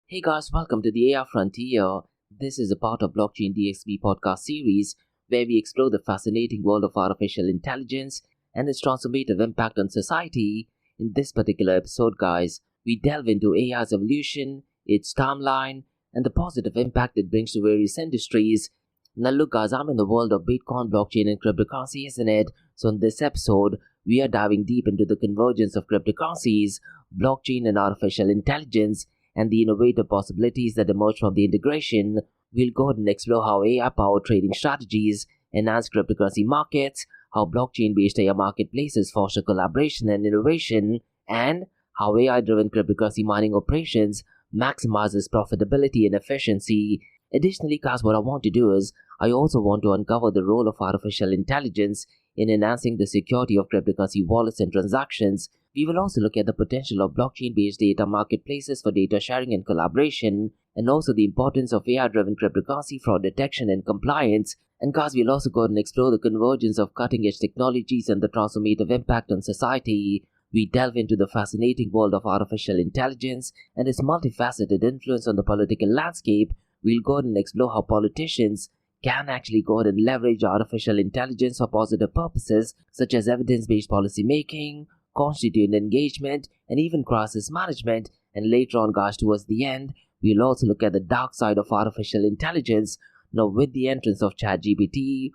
Hey guys, welcome to the AI Frontier. This is a part of Blockchain DXB podcast series where we explore the fascinating world of artificial intelligence and its transformative impact on society. In this particular episode, guys, we delve into AI's evolution, its timeline, and the positive impact it brings to various industries. Now look guys, I'm in the world of Bitcoin, blockchain, and cryptocurrency, isn't it? So in this episode, we are diving deep into the convergence of cryptocurrencies, blockchain, and artificial intelligence, and the innovative possibilities that emerge from the integration. We'll go ahead and explore how AI-powered trading strategies enhance cryptocurrency markets, how blockchain-based AI marketplaces foster collaboration and innovation, and how AI-driven cryptocurrency mining operations maximizes profitability and efficiency. Additionally, guys, what I want to do is I also want to uncover the role of artificial intelligence in enhancing the security of cryptocurrency wallets and transactions. We will also look at the potential of blockchain-based data marketplaces for data sharing and collaboration, and also the importance of AI-driven cryptocurrency fraud detection and compliance. And guys, we'll also go and explore the convergence of cutting-edge technologies and the transformative impact on society. We delve into the fascinating world of artificial intelligence and its multifaceted influence on the political landscape. We'll go and explore how politicians can actually go ahead and leverage artificial intelligence for positive purposes such as evidence-based policy making, constituent engagement, and even crisis management. And later on, guys, towards the end, we'll also look at the dark side of artificial intelligence. Now, with the entrance of ChatGPT,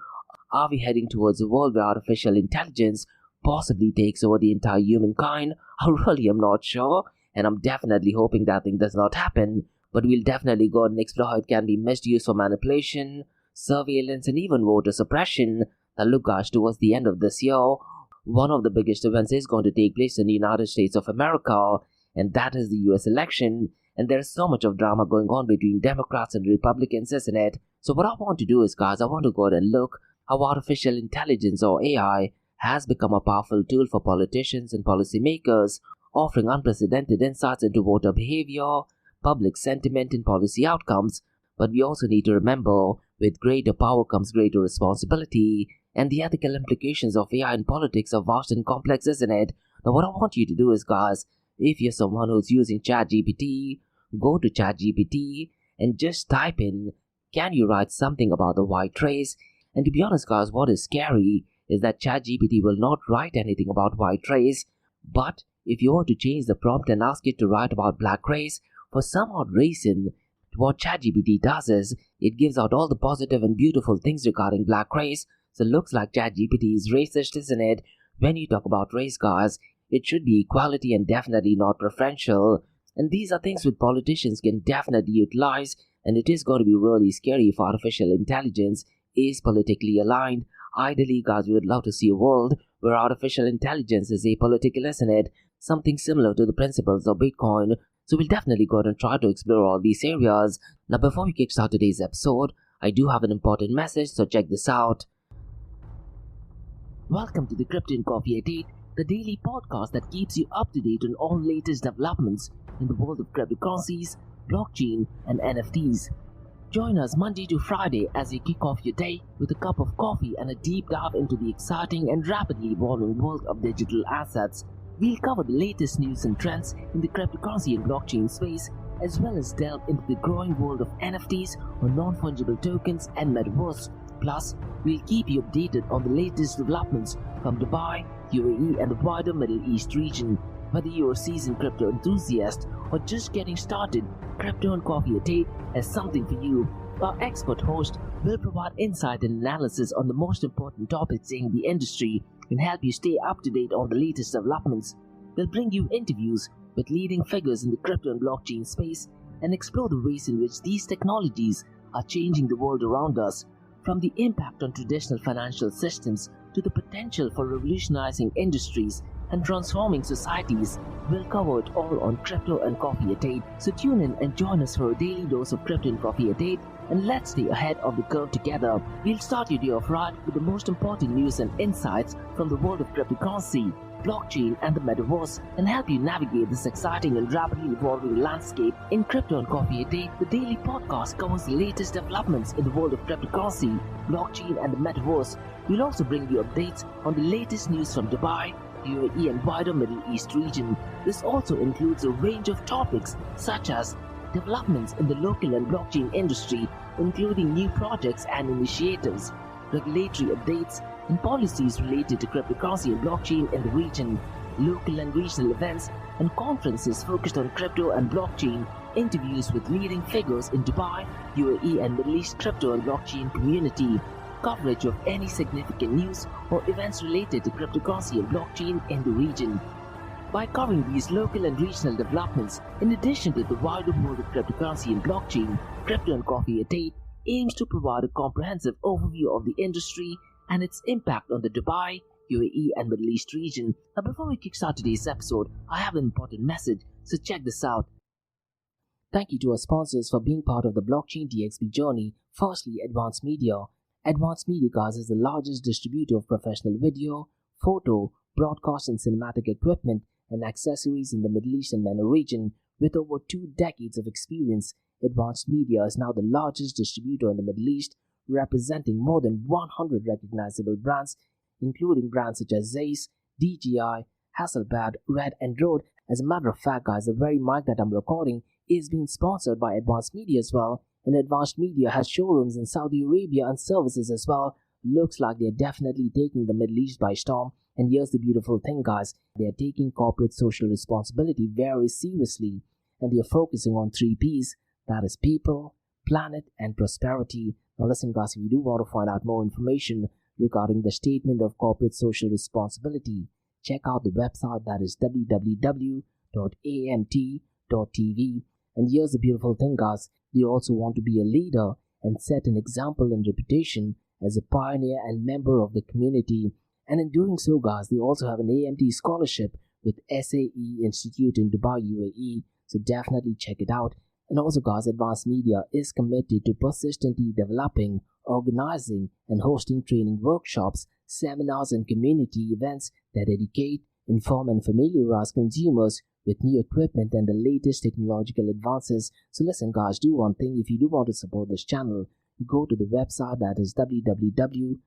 are we heading towards a world where artificial intelligence possibly takes over the entire humankind? I really am not sure, and I'm definitely hoping that thing does not happen. But we'll definitely go and explore how it can be misused for manipulation, surveillance, and even voter suppression. Now, look, guys, towards the end of this year, one of the biggest events is going to take place in the United States of America, and that is the US election. And there's so much of drama going on between Democrats and Republicans, isn't it? So what I want to do is, guys, I want to go ahead and look how artificial intelligence or AI has become a powerful tool for politicians and policymakers, offering unprecedented insights into voter behavior, public sentiment, and policy outcomes. But we also need to remember, with greater power comes greater responsibility, and the ethical implications of AI in politics are vast and complex, isn't it? Now what I want you to do is, guys, if you're someone who's using ChatGPT, go to ChatGPT and just type in, can you write something about the white race? And to be honest, guys, what is scary is that ChatGPT will not write anything about white race, but if you were to change the prompt and ask it to write about black race, for some odd reason, what ChatGPT does is, it gives out all the positive and beautiful things regarding black race. So it looks like ChatGPT is racist, isn't it? When you talk about race, guys, it should be equality and definitely not preferential. And these are things which politicians can definitely utilize, and it is going to be really scary if artificial intelligence is politically aligned. Ideally, guys, we would love to see a world where artificial intelligence is apolitical, isn't it? Something similar to the principles of Bitcoin. So we'll definitely go ahead and try to explore all these areas. Now before we kickstart today's episode, I do have an important message, so check this out. Welcome to the Crypto and Coffee at 8, the daily podcast that keeps you up to date on all latest developments in the world of cryptocurrencies, blockchain, and NFTs. Join us Monday to Friday as you kick off your day with a cup of coffee and a deep dive into the exciting and rapidly evolving world of digital assets. We'll cover the latest news and trends in the cryptocurrency and blockchain space, as well as delve into the growing world of NFTs or non-fungible tokens and metaverse. Plus, we'll keep you updated on the latest developments from Dubai, UAE, and the wider Middle East region. Whether you're a seasoned crypto enthusiast or just getting started, Crypto and Coffee at 8 has something for you. Our expert host will provide insight and analysis on the most important topics in the industry and help you stay up to date on the latest developments. They'll bring you interviews with leading figures in the crypto and blockchain space and explore the ways in which these technologies are changing the world around us, from the impact on traditional financial systems to the potential for revolutionizing industries and transforming societies. We'll cover it all on Crypto and Coffee at 8. So tune in and join us for a daily dose of Crypto and Coffee at 8, and let's stay ahead of the curve together. We'll start your day off right with the most important news and insights from the world of cryptocurrency, blockchain, and the metaverse, and help you navigate this exciting and rapidly evolving landscape. In Crypto and Coffee a Day, the daily podcast covers the latest developments in the world of cryptocurrency, blockchain, and the metaverse. We'll also bring you updates on the latest news from Dubai, UAE, and wider Middle East region. This also includes a range of topics such as developments in the local and blockchain industry, including new projects and initiatives, regulatory updates, and policies related to cryptocurrency and blockchain in the region, local and regional events and conferences focused on crypto and blockchain, interviews with leading figures in Dubai, UAE and Middle East crypto and blockchain community, coverage of any significant news or events related to cryptocurrency and blockchain in the region. By covering these local and regional developments, in addition to the wider world of cryptocurrency and blockchain, Crypto and Coffee at 8 aims to provide a comprehensive overview of the industry and its impact on the Dubai, UAE and Middle East region. Now before we kickstart today's episode, I have an important message, so check this out. Thank you to our sponsors for being part of the Blockchain DXB journey. Firstly, Advanced Media. Advanced Media, guys, is the largest distributor of professional video, photo, broadcast and cinematic equipment and accessories in the Middle East and MENA region. With over 2 decades of experience, Advanced Media is now the largest distributor in the Middle East, representing more than 100 recognizable brands, including brands such as Zeiss, DJI, Hasselblad, Red and Rode. As a matter of fact, guys, the very mic that I'm recording is being sponsored by Advanced Media as well, and Advanced Media has showrooms in Saudi Arabia and services as well. Looks like they're definitely taking the Middle East by storm. And here's the beautiful thing, guys, they're taking corporate social responsibility very seriously, and they're focusing on 3 P's, that is people, planet and prosperity. Now listen, guys, if you do want to find out more information regarding the statement of corporate social responsibility, check out the website, that is www.amt.tv. And here's the beautiful thing, guys, they also want to be a leader and set an example and reputation as a pioneer and member of the community. And in doing so, guys, they also have an AMT scholarship with SAE Institute in Dubai, UAE, so definitely check it out. And also, guys, Advanced Media is committed to persistently developing, organizing and hosting training workshops, seminars and community events that educate, inform and familiarize consumers with new equipment and the latest technological advances. So listen, guys, do one thing. If you do want to support this channel, go to the website, that is www.amt.tv,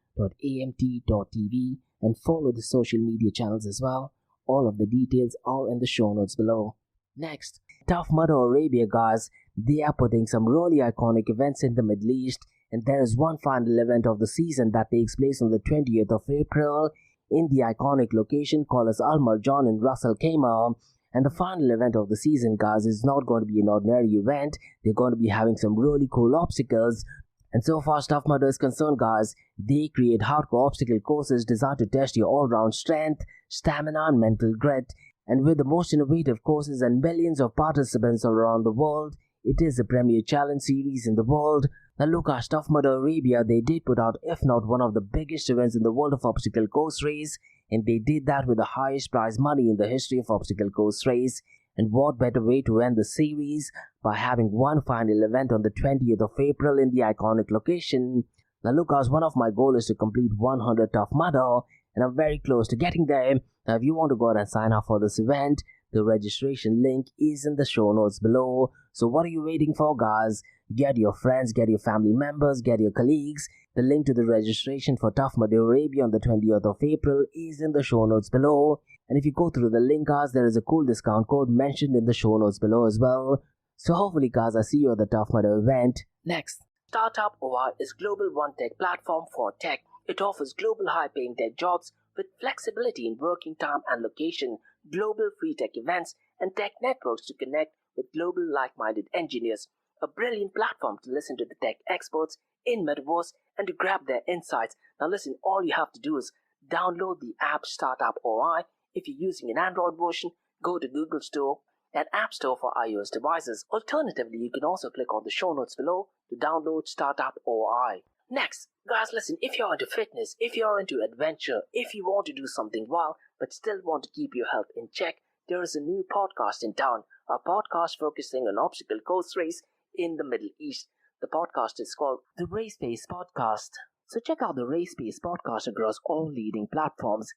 and follow the social media channels as well. All of the details are in the show notes below. Next, Tough Mudder Arabia, guys, they are putting some really iconic events in the Middle East, and there is one final event of the season that takes place on the 20th of April in the iconic location called as Al Marjan in Ras Al Khaimah. And the final event of the season, guys, is not going to be an ordinary event. They're going to be having some really cool obstacles. And so far as Tough Mudder is concerned, guys, they create hardcore obstacle courses designed to test your all-round strength, stamina and mental grit. And with the most innovative courses and millions of participants around the world, it is the premier challenge series in the world. Now look at Tough Mudder Arabia, they did put out, if not one of the biggest events in the world of obstacle course race, and they did that with the highest prize money in the history of obstacle course race. And what better way to end the series by having one final event on the 20th of April in the iconic location. Now look, guys, one of my goals is to complete 100 Tough Mudder, and I'm very close to getting there. Now if you want to go ahead and sign up for this event, the registration link is in the show notes below. So what are you waiting for, guys? Get your friends, get your family members, get your colleagues. The link to the registration for Tough Mudder Arabia on the 20th of April is in the show notes below. And if you go through the link, guys, there is a cool discount code mentioned in the show notes below as well. So hopefully, guys, I see you at the Tough Mudder event. Next, Startup OI is global one-tech platform for tech. It offers global high-paying tech jobs with flexibility in working time and location, global free tech events, and tech networks to connect with global like-minded engineers. A brilliant platform to listen to the tech experts in Metaverse and to grab their insights. Now listen, all you have to do is download the app Startup OI. If you're using an Android version, go to Google Store and App Store for iOS devices. Alternatively, you can also click on the show notes below to download Startup OI. Next, guys, listen, if you're into fitness, if you're into adventure, if you want to do something wild but still want to keep your health in check, there is a new podcast in town, a podcast focusing on obstacle course race in the Middle East. The podcast is called the Race Pace Podcast. So check out the Race Pace Podcast across all leading platforms.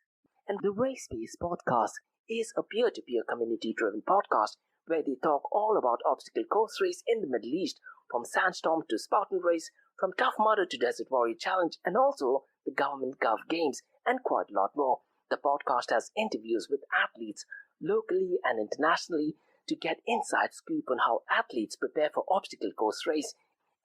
And the Race Pace Podcast is a peer-to-peer community-driven podcast where they talk all about obstacle course race in the Middle East, from Sandstorm to Spartan Race, from Tough Mudder to Desert Warrior Challenge, and also the Government Gov Games, and quite a lot more. The podcast has interviews with athletes locally and internationally, to get inside scoop on how athletes prepare for obstacle course race.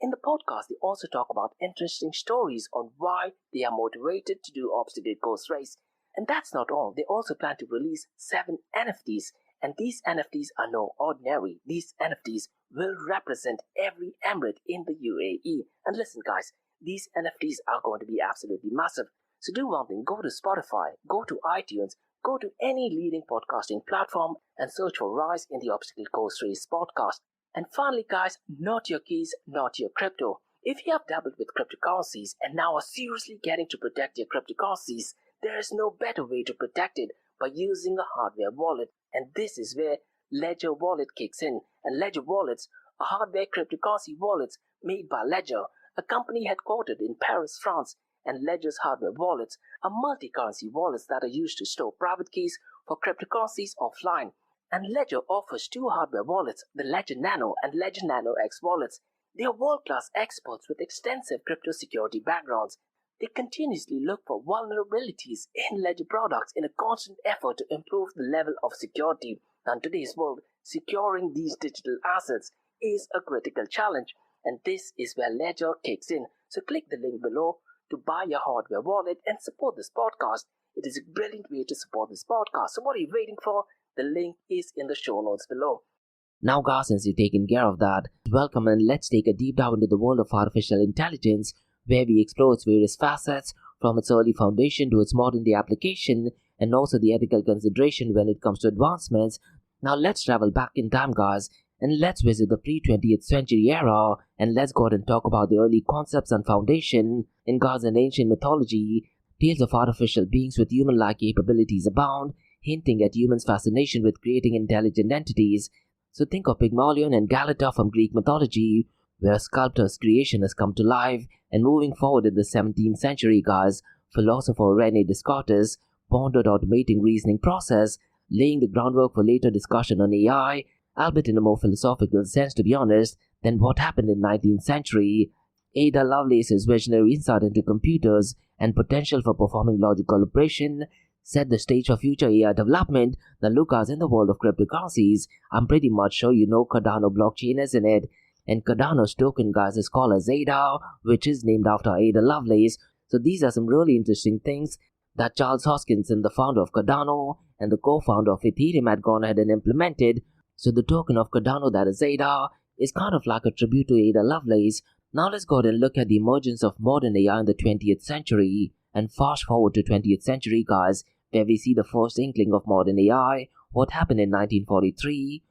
In the podcast, they also talk about interesting stories on why they are motivated to do obstacle course race. And that's not all. They also plan to release 7 NFTs. And these NFTs are no ordinary. These NFTs will represent every emirate in the UAE. And listen guys, these NFTs are going to be absolutely massive. So do one thing, go to Spotify, go to iTunes, go to any leading podcasting platform and search for Rise in the Obstacle Course Race podcast. And finally guys, not your keys, not your crypto. If you have dabbled with cryptocurrencies and now are seriously getting to protect your cryptocurrencies, there is no better way to protect it by using a hardware wallet. And this is where Ledger Wallet kicks in. And Ledger Wallets are hardware cryptocurrency wallets made by Ledger, a company headquartered in Paris, France. And Ledger's hardware wallets are multi-currency wallets that are used to store private keys for cryptocurrencies offline. And Ledger offers 2 hardware wallets, the Ledger Nano and Ledger Nano X wallets. They are world-class experts with extensive crypto security backgrounds. They continuously look for vulnerabilities in Ledger products in a constant effort to improve the level of security. Now, in today's world, securing these digital assets is a critical challenge, and this is where Ledger kicks in. So click the link below to buy your hardware wallet and support this podcast. It is a brilliant way to support this podcast. So what are you waiting for? The link is in the show notes below. Now guys, since you've taken care of that, welcome and let's take a deep dive into the world of artificial intelligence, where we explore its various facets, from its early foundation to its modern day application, and also the ethical consideration when it comes to advancements. Now let's travel back in time guys, and let's visit the pre-20th century era, and let's go ahead and talk about the early concepts and foundation. In God's and ancient mythology, tales of artificial beings with human-like capabilities abound, hinting at humans' fascination with creating intelligent entities. So think of Pygmalion and Galata from Greek mythology, where a sculptor's creation has come to life. And moving forward in the 17th century guys, philosopher René Descartes pondered automating reasoning process, laying the groundwork for later discussion on AI, albeit in a more philosophical sense to be honest, than what happened in 19th century. Ada Lovelace's visionary insight into computers and potential for performing logical operation set the stage for future AI development. Now look guys, in the world of cryptocurrencies, I'm pretty much sure you know Cardano blockchain, isn't it? And Cardano's token guys is called as ADA, which is named after Ada Lovelace. So these are some really interesting things that Charles Hoskinson, the founder of Cardano and the co-founder of Ethereum, had gone ahead and implemented. So the token of Cardano, that is ADA, is kind of like a tribute to Ada Lovelace. Now let's go ahead and look at the emergence of modern AI in the 20th century. And fast forward to 20th century guys, where we see the first inkling of modern AI. What happened in 1943?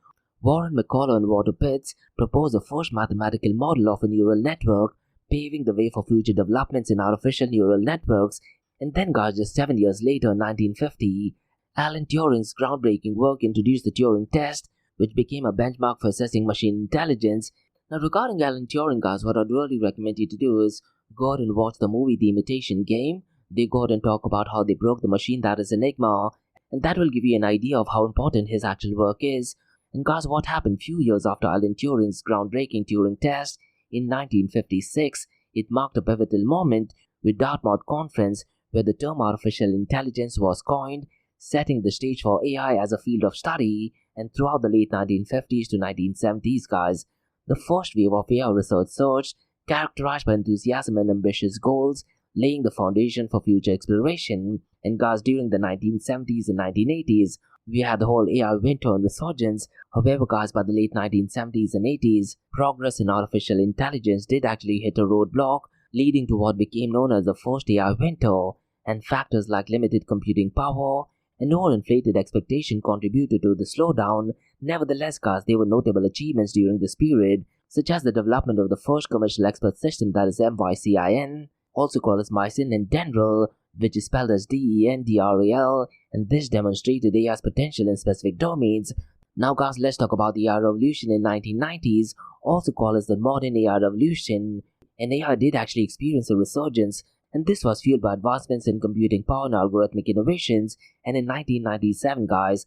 Warren McCullough and Walter Pitts proposed the first mathematical model of a neural network, paving the way for future developments in artificial neural networks. And then guys, just 7 years later, in 1950, Alan Turing's groundbreaking work introduced the Turing test, which became a benchmark for assessing machine intelligence. Now regarding Alan Turing guys, what I'd really recommend you to do is go ahead and watch the movie The Imitation Game. They go ahead and talk about how they broke the machine that is Enigma, and that will give you an idea of how important his actual work is. And guys, what happened few years after Alan Turing's groundbreaking Turing test in 1956, it marked a pivotal moment with Dartmouth Conference, where the term artificial intelligence was coined, setting the stage for AI as a field of study. And throughout the late 1950s to 1970s guys, the first wave of AI research surged, characterized by enthusiasm and ambitious goals, laying the foundation for future exploration. And guys, during the 1970s and 1980s, we had the whole AI winter and resurgence. However guys, by the late 1970s and 80s, progress in artificial intelligence did actually hit a roadblock, leading to what became known as the first AI winter. And factors like limited computing power and overinflated expectation contributed to the slowdown. Nevertheless guys, there were notable achievements during this period, such as the development of the first commercial expert system, that is MYCIN, also called as Mycin and Dendral, which is spelled as DENDRAL, and this demonstrated AI's potential in specific domains. Now guys, let's talk about the AI revolution in 1990s, also called as the modern AI revolution. And AI did actually experience a resurgence, and this was fueled by advancements in computing power and algorithmic innovations. And in 1997 guys,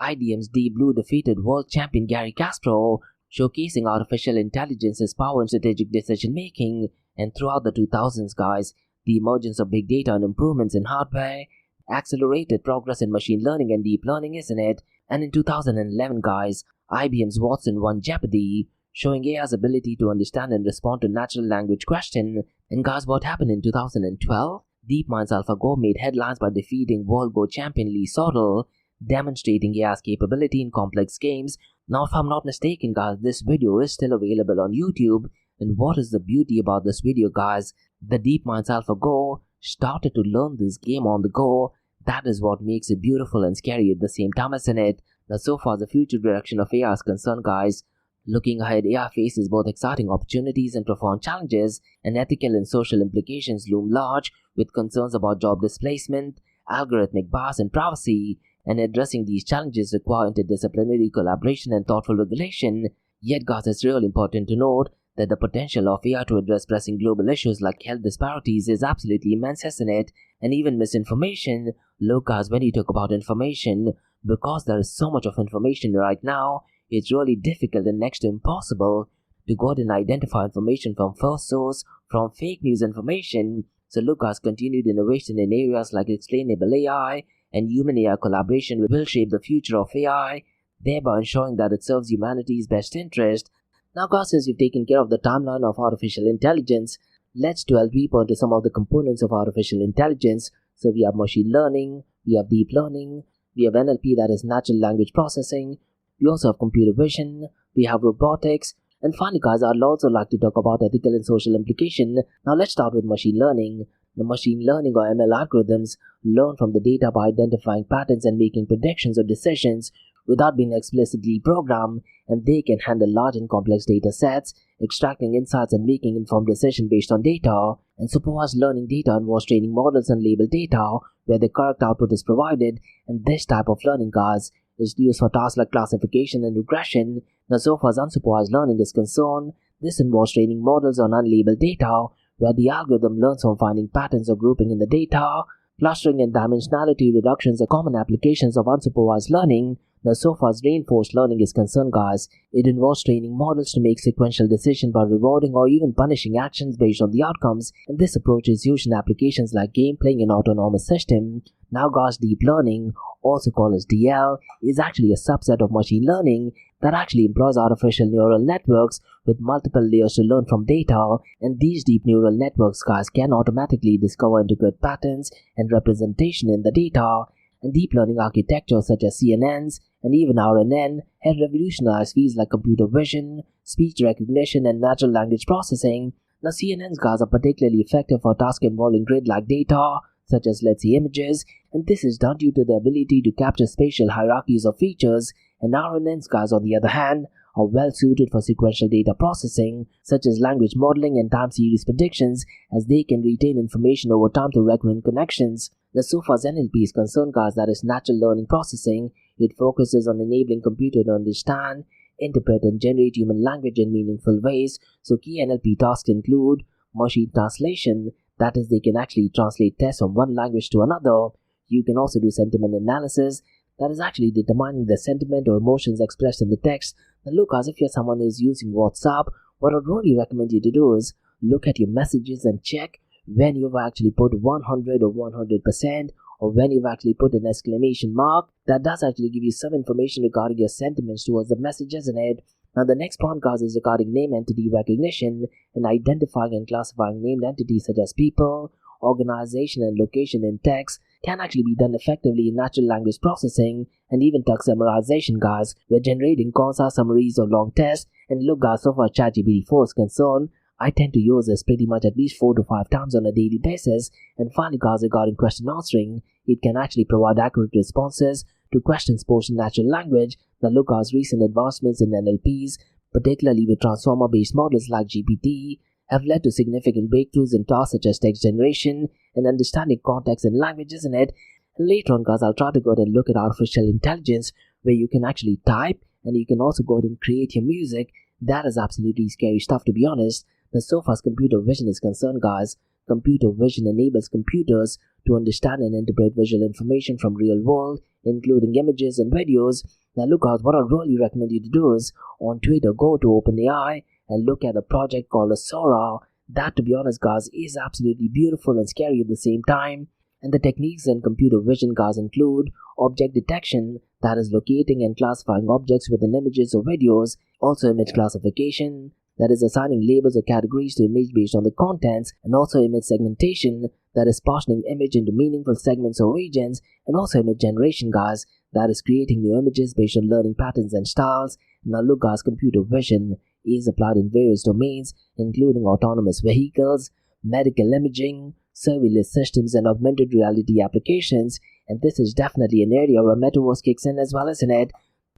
IBM's Deep Blue defeated world champion Garry Kasparov, showcasing artificial intelligence's power in strategic decision making. And throughout the 2000s guys, the emergence of big data and improvements in hardware accelerated progress in machine learning and deep learning, isn't it? And in 2011 guys, IBM's Watson won Jeopardy, showing AI's ability to understand and respond to natural language questions. And guys, what happened in 2012? DeepMind's AlphaGo made headlines by defeating World Go champion Lee Sedol, demonstrating AI's capability in complex games. Now, if I'm not mistaken, guys, this video is still available on YouTube. And what is the beauty about this video, guys? The DeepMind's AlphaGo started to learn this game on the go. That is what makes it beautiful and scary at the same time, isn't it? Now, so far the future direction of AI is concerned, guys. Looking ahead, AI faces both exciting opportunities and profound challenges, and ethical and social implications loom large, with concerns about job displacement, algorithmic bias, and privacy. And addressing these challenges require interdisciplinary collaboration and thoughtful regulation. Yet, guys, it's really important to note that the potential of AI to address pressing global issues like health disparities is absolutely immense, isn't it? And even misinformation. Look, guys, when you talk about information, because there is so much of information right now, it's really difficult and next to impossible to go out and identify information from first source, from fake news information. So look, guys, continued innovation in areas like explainable AI and human AI collaboration will shape the future of AI, thereby ensuring that it serves humanity's best interest. Now, guys, since we've taken care of the timeline of artificial intelligence, let's delve deeper into some of the components of artificial intelligence. So we have machine learning, we have deep learning, we have NLP, that is natural language processing, we also have computer vision, we have robotics, and finally, guys, I'd also like to talk about ethical and social implication. Now let's start with machine learning. The machine learning or ML algorithms learn from the data by identifying patterns and making predictions or decisions without being explicitly programmed, and they can handle large and complex data sets, extracting insights and making informed decisions based on data. And supervised learning data involves training models and labeled data where the correct output is provided, and this type of learning, guys, is used for tasks like classification and regression. Now, so far as unsupervised learning is concerned, this involves training models on unlabeled data where the algorithm learns from finding patterns or grouping in the data. Clustering and dimensionality reductions are common applications of unsupervised learning. Now, so far as reinforced learning is concerned, guys, it involves training models to make sequential decisions by rewarding or even punishing actions based on the outcomes, and this approach is used in applications like game playing and autonomous systems. Now, guys, deep learning, also called as DL, is actually a subset of machine learning that actually employs artificial neural networks with multiple layers to learn from data, and these deep neural networks, guys, can automatically discover integrate patterns and representation in the data. And deep learning architectures such as CNNs and even RNN have revolutionized fields like computer vision, speech recognition, and natural language processing. Now, CNNs, guys, are particularly effective for tasks involving grid-like data, such as, let's say, images, and this is done due to the ability to capture spatial hierarchies of features. And RNNs, guys, on the other hand, are well suited for sequential data processing, such as language modeling and time series predictions, as they can retain information over time through recurrent connections. Now, so far as NLP is concerned, guys, that is natural learning processing, it focuses on enabling computer to understand, interpret, and generate human language in meaningful ways. So key NLP tasks include machine translation, that is, they can actually translate text from one language to another. You can also do sentiment analysis, that is actually determining the sentiment or emotions expressed in the text. Now look, as if you're someone who is using WhatsApp, what I'd really recommend you to do is look at your messages and check when you've actually put 100 or 100%, or when you've actually put an exclamation mark. That does actually give you some information regarding your sentiments towards the message, isn't it? Now the next point, guys, is regarding name entity recognition and identifying and classifying named entities such as people, organization, and location in text can actually be done effectively in natural language processing and even text summarization, guys. We're generating concise summaries of long text, and look, guys, so far ChatGPT 4 is concerned, I tend to use this pretty much at least 4 to 5 times on a daily basis. And finally, guys, regarding question answering, it can actually provide accurate responses to questions posed in natural language. Now look, guys, recent advancements in NLPs, particularly with transformer-based models like GPT, have led to significant breakthroughs in tasks such as text generation and understanding context and language, isn't it? And later on, guys, I'll try to go ahead and look at artificial intelligence where you can actually type and you can also go ahead and create your music. That is absolutely scary stuff, to be honest. Now, so far as computer vision is concerned, guys, computer vision enables computers to understand and interpret visual information from real world, including images and videos. Now look, guys, what I really recommend you to do is on Twitter, go to OpenAI and look at a project called Sora. That, to be honest, guys, is absolutely beautiful and scary at the same time. And the techniques in computer vision, guys, include object detection, that is locating and classifying objects within images or videos, also image classification, that is assigning labels or categories to image based on the contents, and also image segmentation, that is partitioning image into meaningful segments or regions, and also image generation, guys, that is creating new images based on learning patterns and styles. Now look, guys, computer vision is applied in various domains, including autonomous vehicles, medical imaging, surveillance systems, and augmented reality applications, and this is definitely an area where metaverse kicks in as well, isn't it?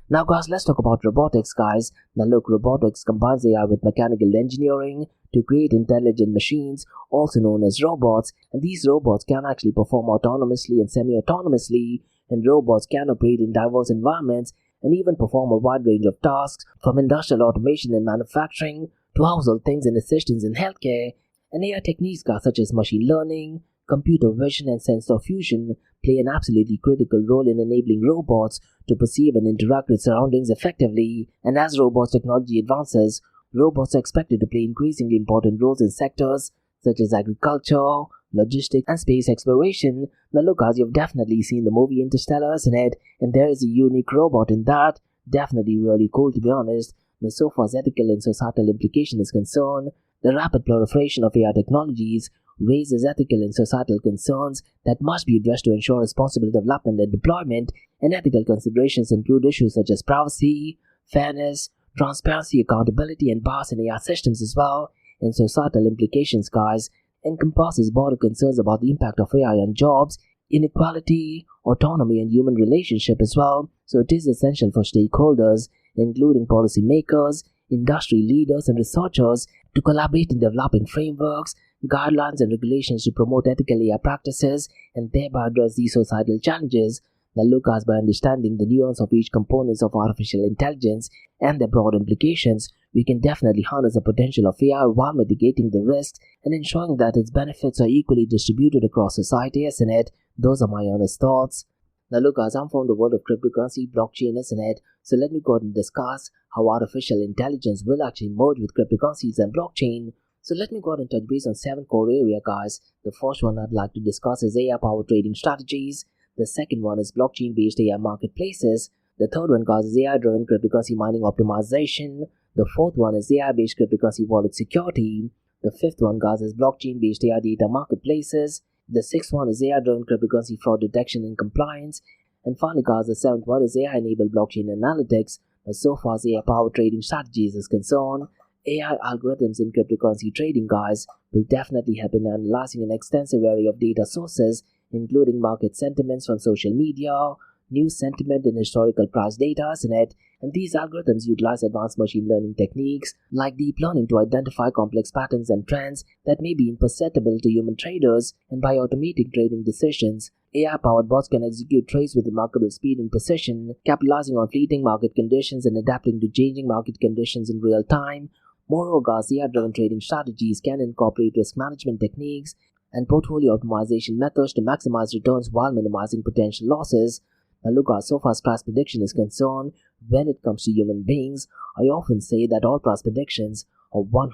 Now guys, let's talk about robotics, guys. Now look, robotics combines AI with mechanical engineering to create intelligent machines, also known as robots, and these robots can actually perform autonomously and semi-autonomously, and robots can operate in diverse environments and even perform a wide range of tasks, from industrial automation and manufacturing to household things and assistance in healthcare. And AI techniques, guys, such as machine learning, computer vision, and sensor fusion play an absolutely critical role in enabling robots to perceive and interact with surroundings effectively. And as robots technology advances, robots are expected to play increasingly important roles in sectors such as agriculture, logistics, and space exploration. Now look, guys, you've definitely seen the movie Interstellar, isn't it? And there is a unique robot in that. Definitely really cool, to be honest. Now, so far as ethical and societal implication is concerned, the rapid proliferation of AI technologies raises ethical and societal concerns that must be addressed to ensure responsible development and deployment, and ethical considerations include issues such as privacy, fairness, transparency, accountability, and bias in AI systems as well. And societal implications, guys, encompasses broader concerns about the impact of AI on jobs, inequality, autonomy, and human relationship as well. So it is essential for stakeholders, including policymakers, industry leaders, and researchers, to collaborate in developing frameworks, guidelines, and regulations to promote ethical AI practices and thereby address these societal challenges. Now look, guys, by understanding the nuance of each component of artificial intelligence and their broad implications, we can definitely harness the potential of AI while mitigating the risks and ensuring that its benefits are equally distributed across society, isn't it? Those are my honest thoughts. Now look, guys, I'm from the world of cryptocurrency, blockchain, isn't it? So let me go ahead and discuss how artificial intelligence will actually merge with cryptocurrencies and blockchain. So let me go ahead and touch base on 7 core areas, guys. The first one I'd like to discuss is AI-powered trading strategies. The second one is blockchain-based AI marketplaces. The third one, guys, is AI-driven cryptocurrency mining optimization. The fourth one is AI-based cryptocurrency wallet security. The fifth one, guys, is blockchain-based AI data marketplaces. The sixth one is AI-driven cryptocurrency fraud detection and compliance. And finally, guys, the seventh one is AI-enabled blockchain analytics. So far as AI-powered trading strategies is concerned, AI algorithms in cryptocurrency trading, guys, will definitely help in analyzing an extensive array of data sources, including market sentiments from social media, news sentiment, and historical price data, isn't it? And these algorithms utilize advanced machine learning techniques like deep learning to identify complex patterns and trends that may be imperceptible to human traders, and by automating trading decisions, AI-powered bots can execute trades with remarkable speed and precision, capitalizing on fleeting market conditions and adapting to changing market conditions in real time. Moreover, AI-driven trading strategies can incorporate risk management techniques and portfolio optimization methods to maximize returns while minimizing potential losses. Now look, so far as price prediction is concerned, when it comes to human beings, I often say that all price predictions are 100%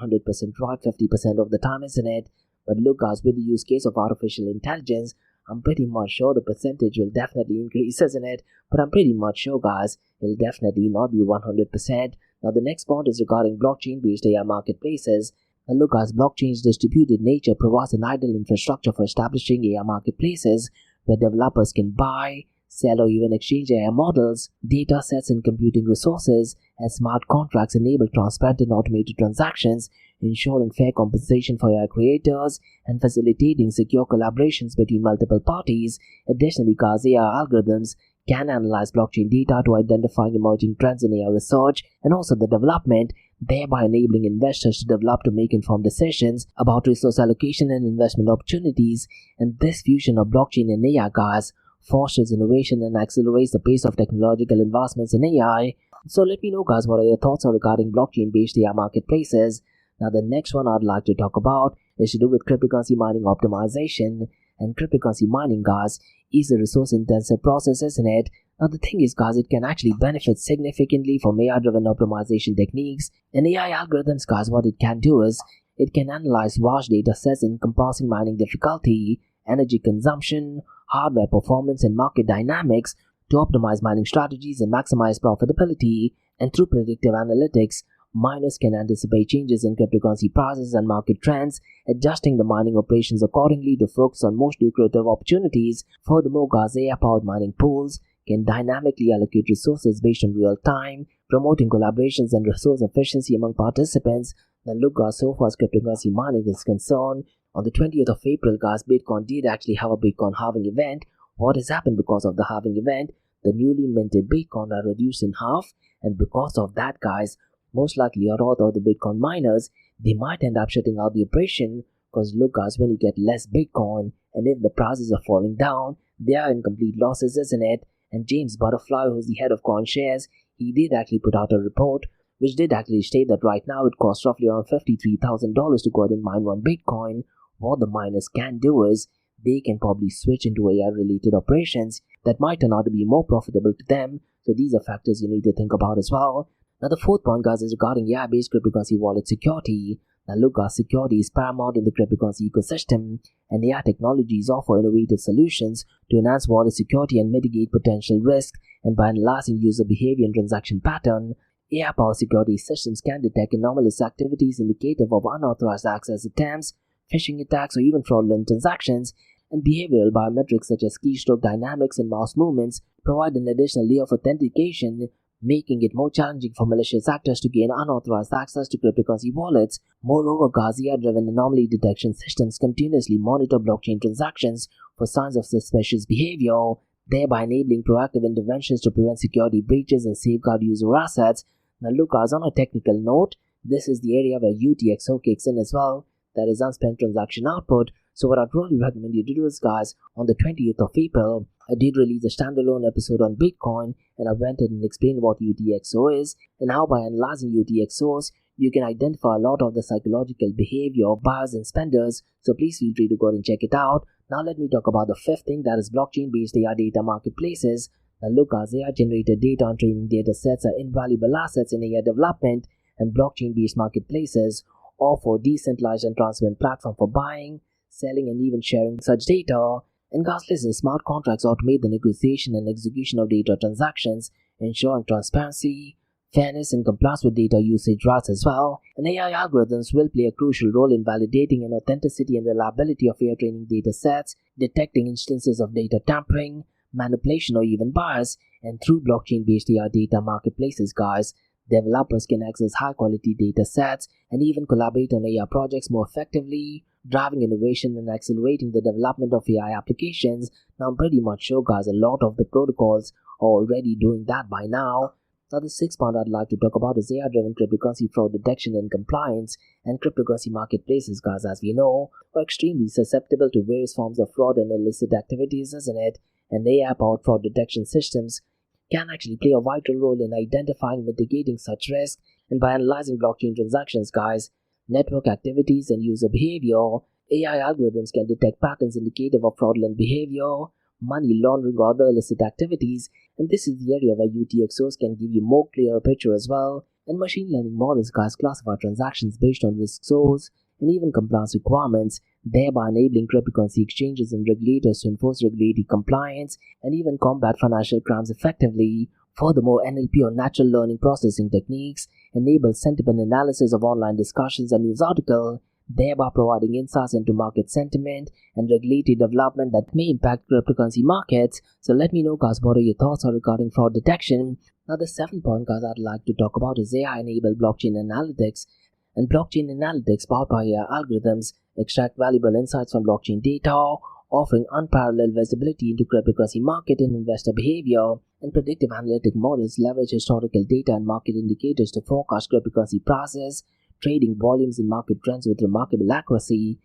right 50% of the time, isn't it? But look, guys, with the use case of artificial intelligence, I'm pretty much sure the percentage will definitely increase, isn't it? But I'm pretty much sure, guys, it'll definitely not be 100%. Now the next point is regarding blockchain-based AI marketplaces. Now look, guys, blockchain's distributed nature provides an ideal infrastructure for establishing AI marketplaces where developers can buy, sell, or even exchange AI models, data sets, and computing resources, as smart contracts enable transparent and automated transactions, ensuring fair compensation for AI creators and facilitating secure collaborations between multiple parties. Additionally, guys, AI algorithms can analyze blockchain data to identify emerging trends in AI research and also the development, thereby enabling investors to make informed decisions about resource allocation and investment opportunities. And this fusion of blockchain and AI, guys, fosters innovation and accelerates the pace of technological advancements in AI. So let me know, guys, what are your thoughts regarding blockchain-based AI marketplaces. Now the next one I'd like to talk about is to do with cryptocurrency mining optimization. And cryptocurrency mining, guys, is a resource-intensive process, isn't it? Now the thing is, guys, it can actually benefit significantly from AI-driven optimization techniques. And AI algorithms, guys, what it can do is, it can analyze vast data sets encompassing mining difficulty, energy consumption, hardware performance, and market dynamics to optimize mining strategies and maximize profitability, and through predictive analytics, miners can anticipate changes in cryptocurrency prices and market trends, adjusting the mining operations accordingly to focus on most lucrative opportunities. Furthermore, AI-powered mining pools can dynamically allocate resources based on real time, promoting collaborations and resource efficiency among participants. Now look, guys, so far as cryptocurrency mining is concerned, on the 20th of April, guys, Bitcoin did actually have a Bitcoin halving event. What has happened because of the halving event? The newly minted Bitcoin are reduced in half, and because of that, guys, most likely a lot of the Bitcoin miners, they might end up shutting out the operation, because look, guys, when you get less Bitcoin and if the prices are falling down, they are in complete losses, isn't it? And James Butterfly, who's the head of CoinShares, he did actually put out a report which did actually state that right now it costs roughly around $53,000 to go ahead and mine one Bitcoin. What the miners can do is they can probably switch into AI-related operations that might turn out to be more profitable to them. So these are factors you need to think about as well. Now the fourth point, guys, is regarding AI-based cryptocurrency wallet security. Now look, guys, security is paramount in the cryptocurrency ecosystem, and AI technologies offer innovative solutions to enhance wallet security and mitigate potential risk. And by analyzing user behavior and transaction pattern, AI-powered security systems can detect anomalous activities indicative of unauthorized access attempts, phishing attacks, or even fraudulent transactions. And behavioral biometrics such as keystroke dynamics and mouse movements provide an additional layer of authentication, making it more challenging for malicious actors to gain unauthorized access to cryptocurrency wallets. Moreover, AI-driven anomaly detection systems continuously monitor blockchain transactions for signs of suspicious behavior, thereby enabling proactive interventions to prevent security breaches and safeguard user assets. Now look, guys, on a technical note, this is the area where UTXO kicks in as well, that is unspent transaction output. So what I'd really recommend you to do is, guys, on the 20th of April, I did release a standalone episode on Bitcoin, and I went in and explained what UTXO is and how by analyzing UTXOs, you can identify a lot of the psychological behavior of buyers and spenders. So please feel free to go and check it out. Now let me talk about the fifth thing, that is blockchain-based AI data marketplaces. Now look, guys, AI-generated data and training data sets are invaluable assets in AI development, and blockchain-based marketplaces offer decentralized and transparent platform for buying, selling, and even sharing such data. And guys, listen, smart contracts automate the negotiation and execution of data transactions, ensuring transparency, fairness, and compliance with data usage rights as well. And AI algorithms will play a crucial role in validating an authenticity and reliability of AI training data sets, detecting instances of data tampering, manipulation, or even bias. And through blockchain-based AI data marketplaces, guys, developers can access high-quality data sets and even collaborate on AI projects more effectively, driving innovation and accelerating the development of AI applications. Now, I'm pretty much sure, guys, a lot of the protocols are already doing that by now. Now, the sixth point I'd like to talk about is AI-driven cryptocurrency fraud detection and compliance. And cryptocurrency marketplaces, guys, as we know, are extremely susceptible to various forms of fraud and illicit activities, isn't it? And AI-powered fraud detection systems can actually play a vital role in identifying and mitigating such risk. And by analyzing blockchain transactions, guys, network activities, and user behavior, AI algorithms can detect patterns indicative of fraudulent behavior, money laundering, or other illicit activities. And this is the area where UTXOs can give you more clearer picture as well. And machine learning models, guys, classify transactions based on risk scores and even compliance requirements, thereby enabling cryptocurrency exchanges and regulators to enforce regulatory compliance and even combat financial crimes effectively. Furthermore, NLP, or natural learning processing techniques, enable sentiment analysis of online discussions and news articles, thereby providing insights into market sentiment and regulatory development that may impact cryptocurrency markets. So let me know, guys, what are your thoughts regarding fraud detection. Now, the seventh point, guys, I'd like to talk about is AI-enabled blockchain analytics. And blockchain analytics, powered by AI algorithms, extract valuable insights from blockchain data, offering unparalleled visibility into cryptocurrency market and investor behavior. And predictive analytic models leverage historical data and market indicators to forecast cryptocurrency prices, trading volumes, and market trends with remarkable accuracy.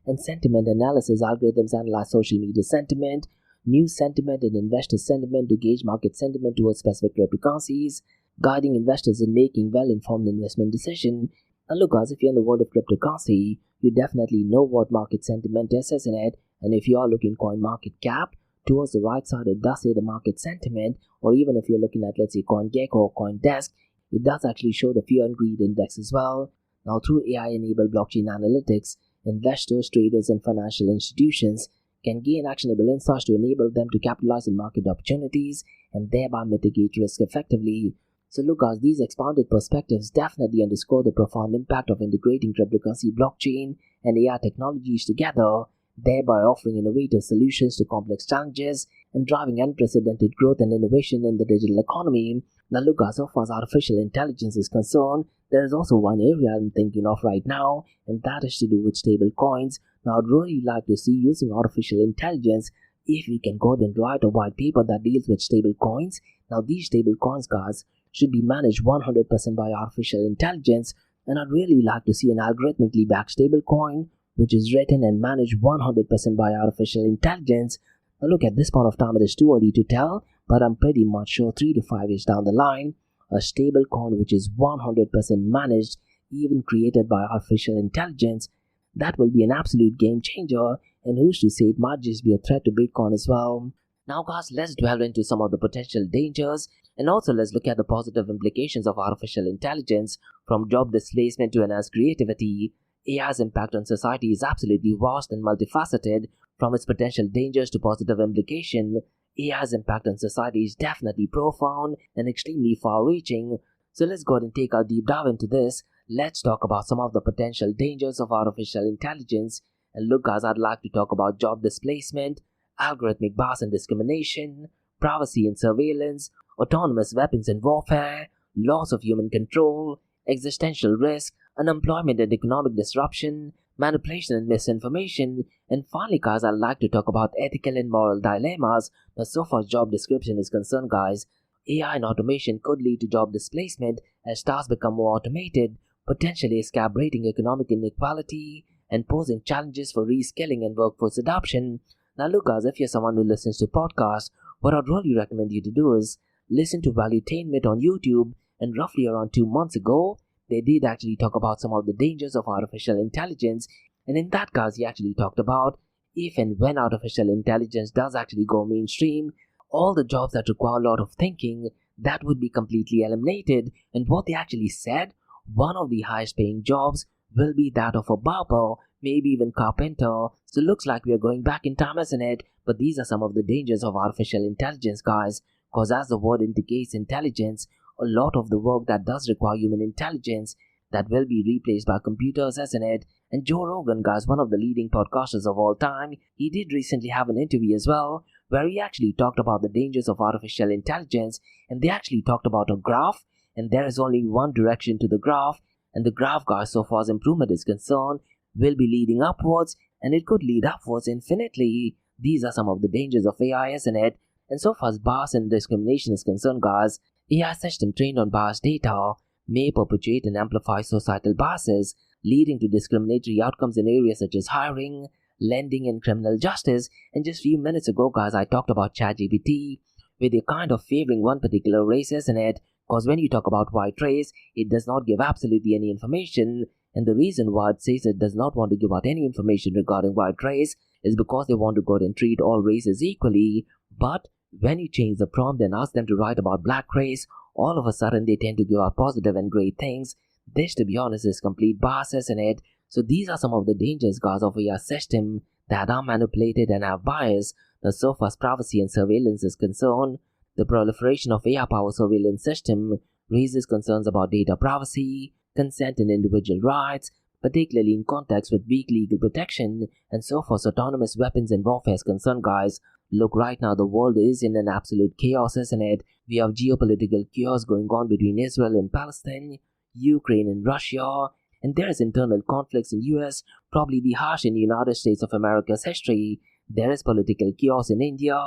And sentiment analysis algorithms analyze social media sentiment, news sentiment, and investor sentiment to gauge market sentiment towards specific cryptocurrencies, guiding investors in making well-informed investment decisions. Now look, guys, if you're in the world of cryptocurrency, you definitely know what market sentiment is, isn't it? And if you are looking coin market cap, towards the right side it does say the market sentiment, or even if you're looking at, let's say, CoinGecko or CoinDesk, it does actually show the fear and greed index as well. Now, through AI-enabled blockchain analytics, investors, traders, and financial institutions can gain actionable insights to enable them to capitalize on market opportunities and thereby mitigate risk effectively. So look guys, these expanded perspectives definitely underscore the profound impact of integrating cryptocurrency, blockchain, and AI technologies together, thereby offering innovative solutions to complex challenges and driving unprecedented growth and innovation in the digital economy. Now look guys, so far as artificial intelligence is concerned, there is also one area I'm thinking of right now, and that is to do with stable coins. Now I'd really like to see using artificial intelligence if we can go ahead and write a white paper that deals with stable coins. Now these stable coins guys should be managed 100% by artificial intelligence, and I'd really like to see an algorithmically backed stable coin which is written and managed 100% by artificial intelligence. Now look, at this point of time it is too early to tell, but I'm pretty much sure 3 to 5 years down the line, a stable coin which is 100% managed, even created by artificial intelligence, that will be an absolute game changer, and who's to say it might just be a threat to Bitcoin as well. Now guys, let's delve into some of the potential dangers, and also let's look at the positive implications of artificial intelligence. From job displacement to enhanced creativity, AI's impact on society is absolutely vast and multifaceted. From its potential dangers to positive implication, AI's impact on society is definitely profound and extremely far-reaching. So let's go ahead and take a deep dive into this. Let's talk about some of the potential dangers of artificial intelligence. And look guys, I'd like to talk about job displacement, algorithmic bias and discrimination, privacy and surveillance, autonomous weapons and warfare, loss of human control, existential risk, unemployment and economic disruption, manipulation and misinformation, and finally guys, I'd like to talk about ethical and moral dilemmas. Now so far as job description is concerned guys, AI and automation could lead to job displacement as tasks become more automated, potentially exacerbating economic inequality and posing challenges for reskilling and workforce adoption. Now look guys, if you're someone who listens to podcasts, what I'd really recommend you to do is listen to Valuetainment on YouTube, and roughly around 2 months ago, they did actually talk about some of the dangers of artificial intelligence, and in that guys, he actually talked about if and when artificial intelligence does actually go mainstream, all the jobs that require a lot of thinking, that would be completely eliminated, and what they actually said, one of the highest paying jobs will be that of a barber, maybe even carpenter. So looks like we are going back in time, isn't it? But these are some of the dangers of artificial intelligence guys, because as the word indicates intelligence, a lot of the work that does require human intelligence, that will be replaced by computers, isn't it? And Joe Rogan guys, one of the leading podcasters of all time, he did recently have an interview as well, where he actually talked about the dangers of artificial intelligence, and they actually talked about a graph, and there is only one direction to the graph, and the graph guys, so far as improvement is concerned, will be leading upwards, and it could lead upwards infinitely. These are some of the dangers of AI, isn't it? And so far as bias and discrimination is concerned guys, AI system trained on biased data may perpetuate and amplify societal biases, leading to discriminatory outcomes in areas such as hiring, lending, and criminal justice. And just a few minutes ago guys, I talked about ChatGPT, where they're kind of favoring one particular race, isn't it? Because when you talk about white race, it does not give absolutely any information, and the reason why it says it does not want to give out any information regarding white race is because they want to go and treat all races equally. But when you change the prompt and ask them to write about black race, all of a sudden they tend to give out positive and great things. This, to be honest, is complete bias, isn't it? So these are some of the dangers guys of AI system that are manipulated and have bias. Now so far as privacy and surveillance is concerned, the proliferation of AI-powered surveillance system raises concerns about data privacy, consent and individual rights, particularly in context with weak legal protection. And so far as autonomous weapons and warfare is concerned guys, look, right now the world is in an absolute chaos, isn't it? We have geopolitical chaos going on between Israel and Palestine, Ukraine and Russia, and there is internal conflicts in US, probably the harsh in the United States of America's history. There is political chaos in India,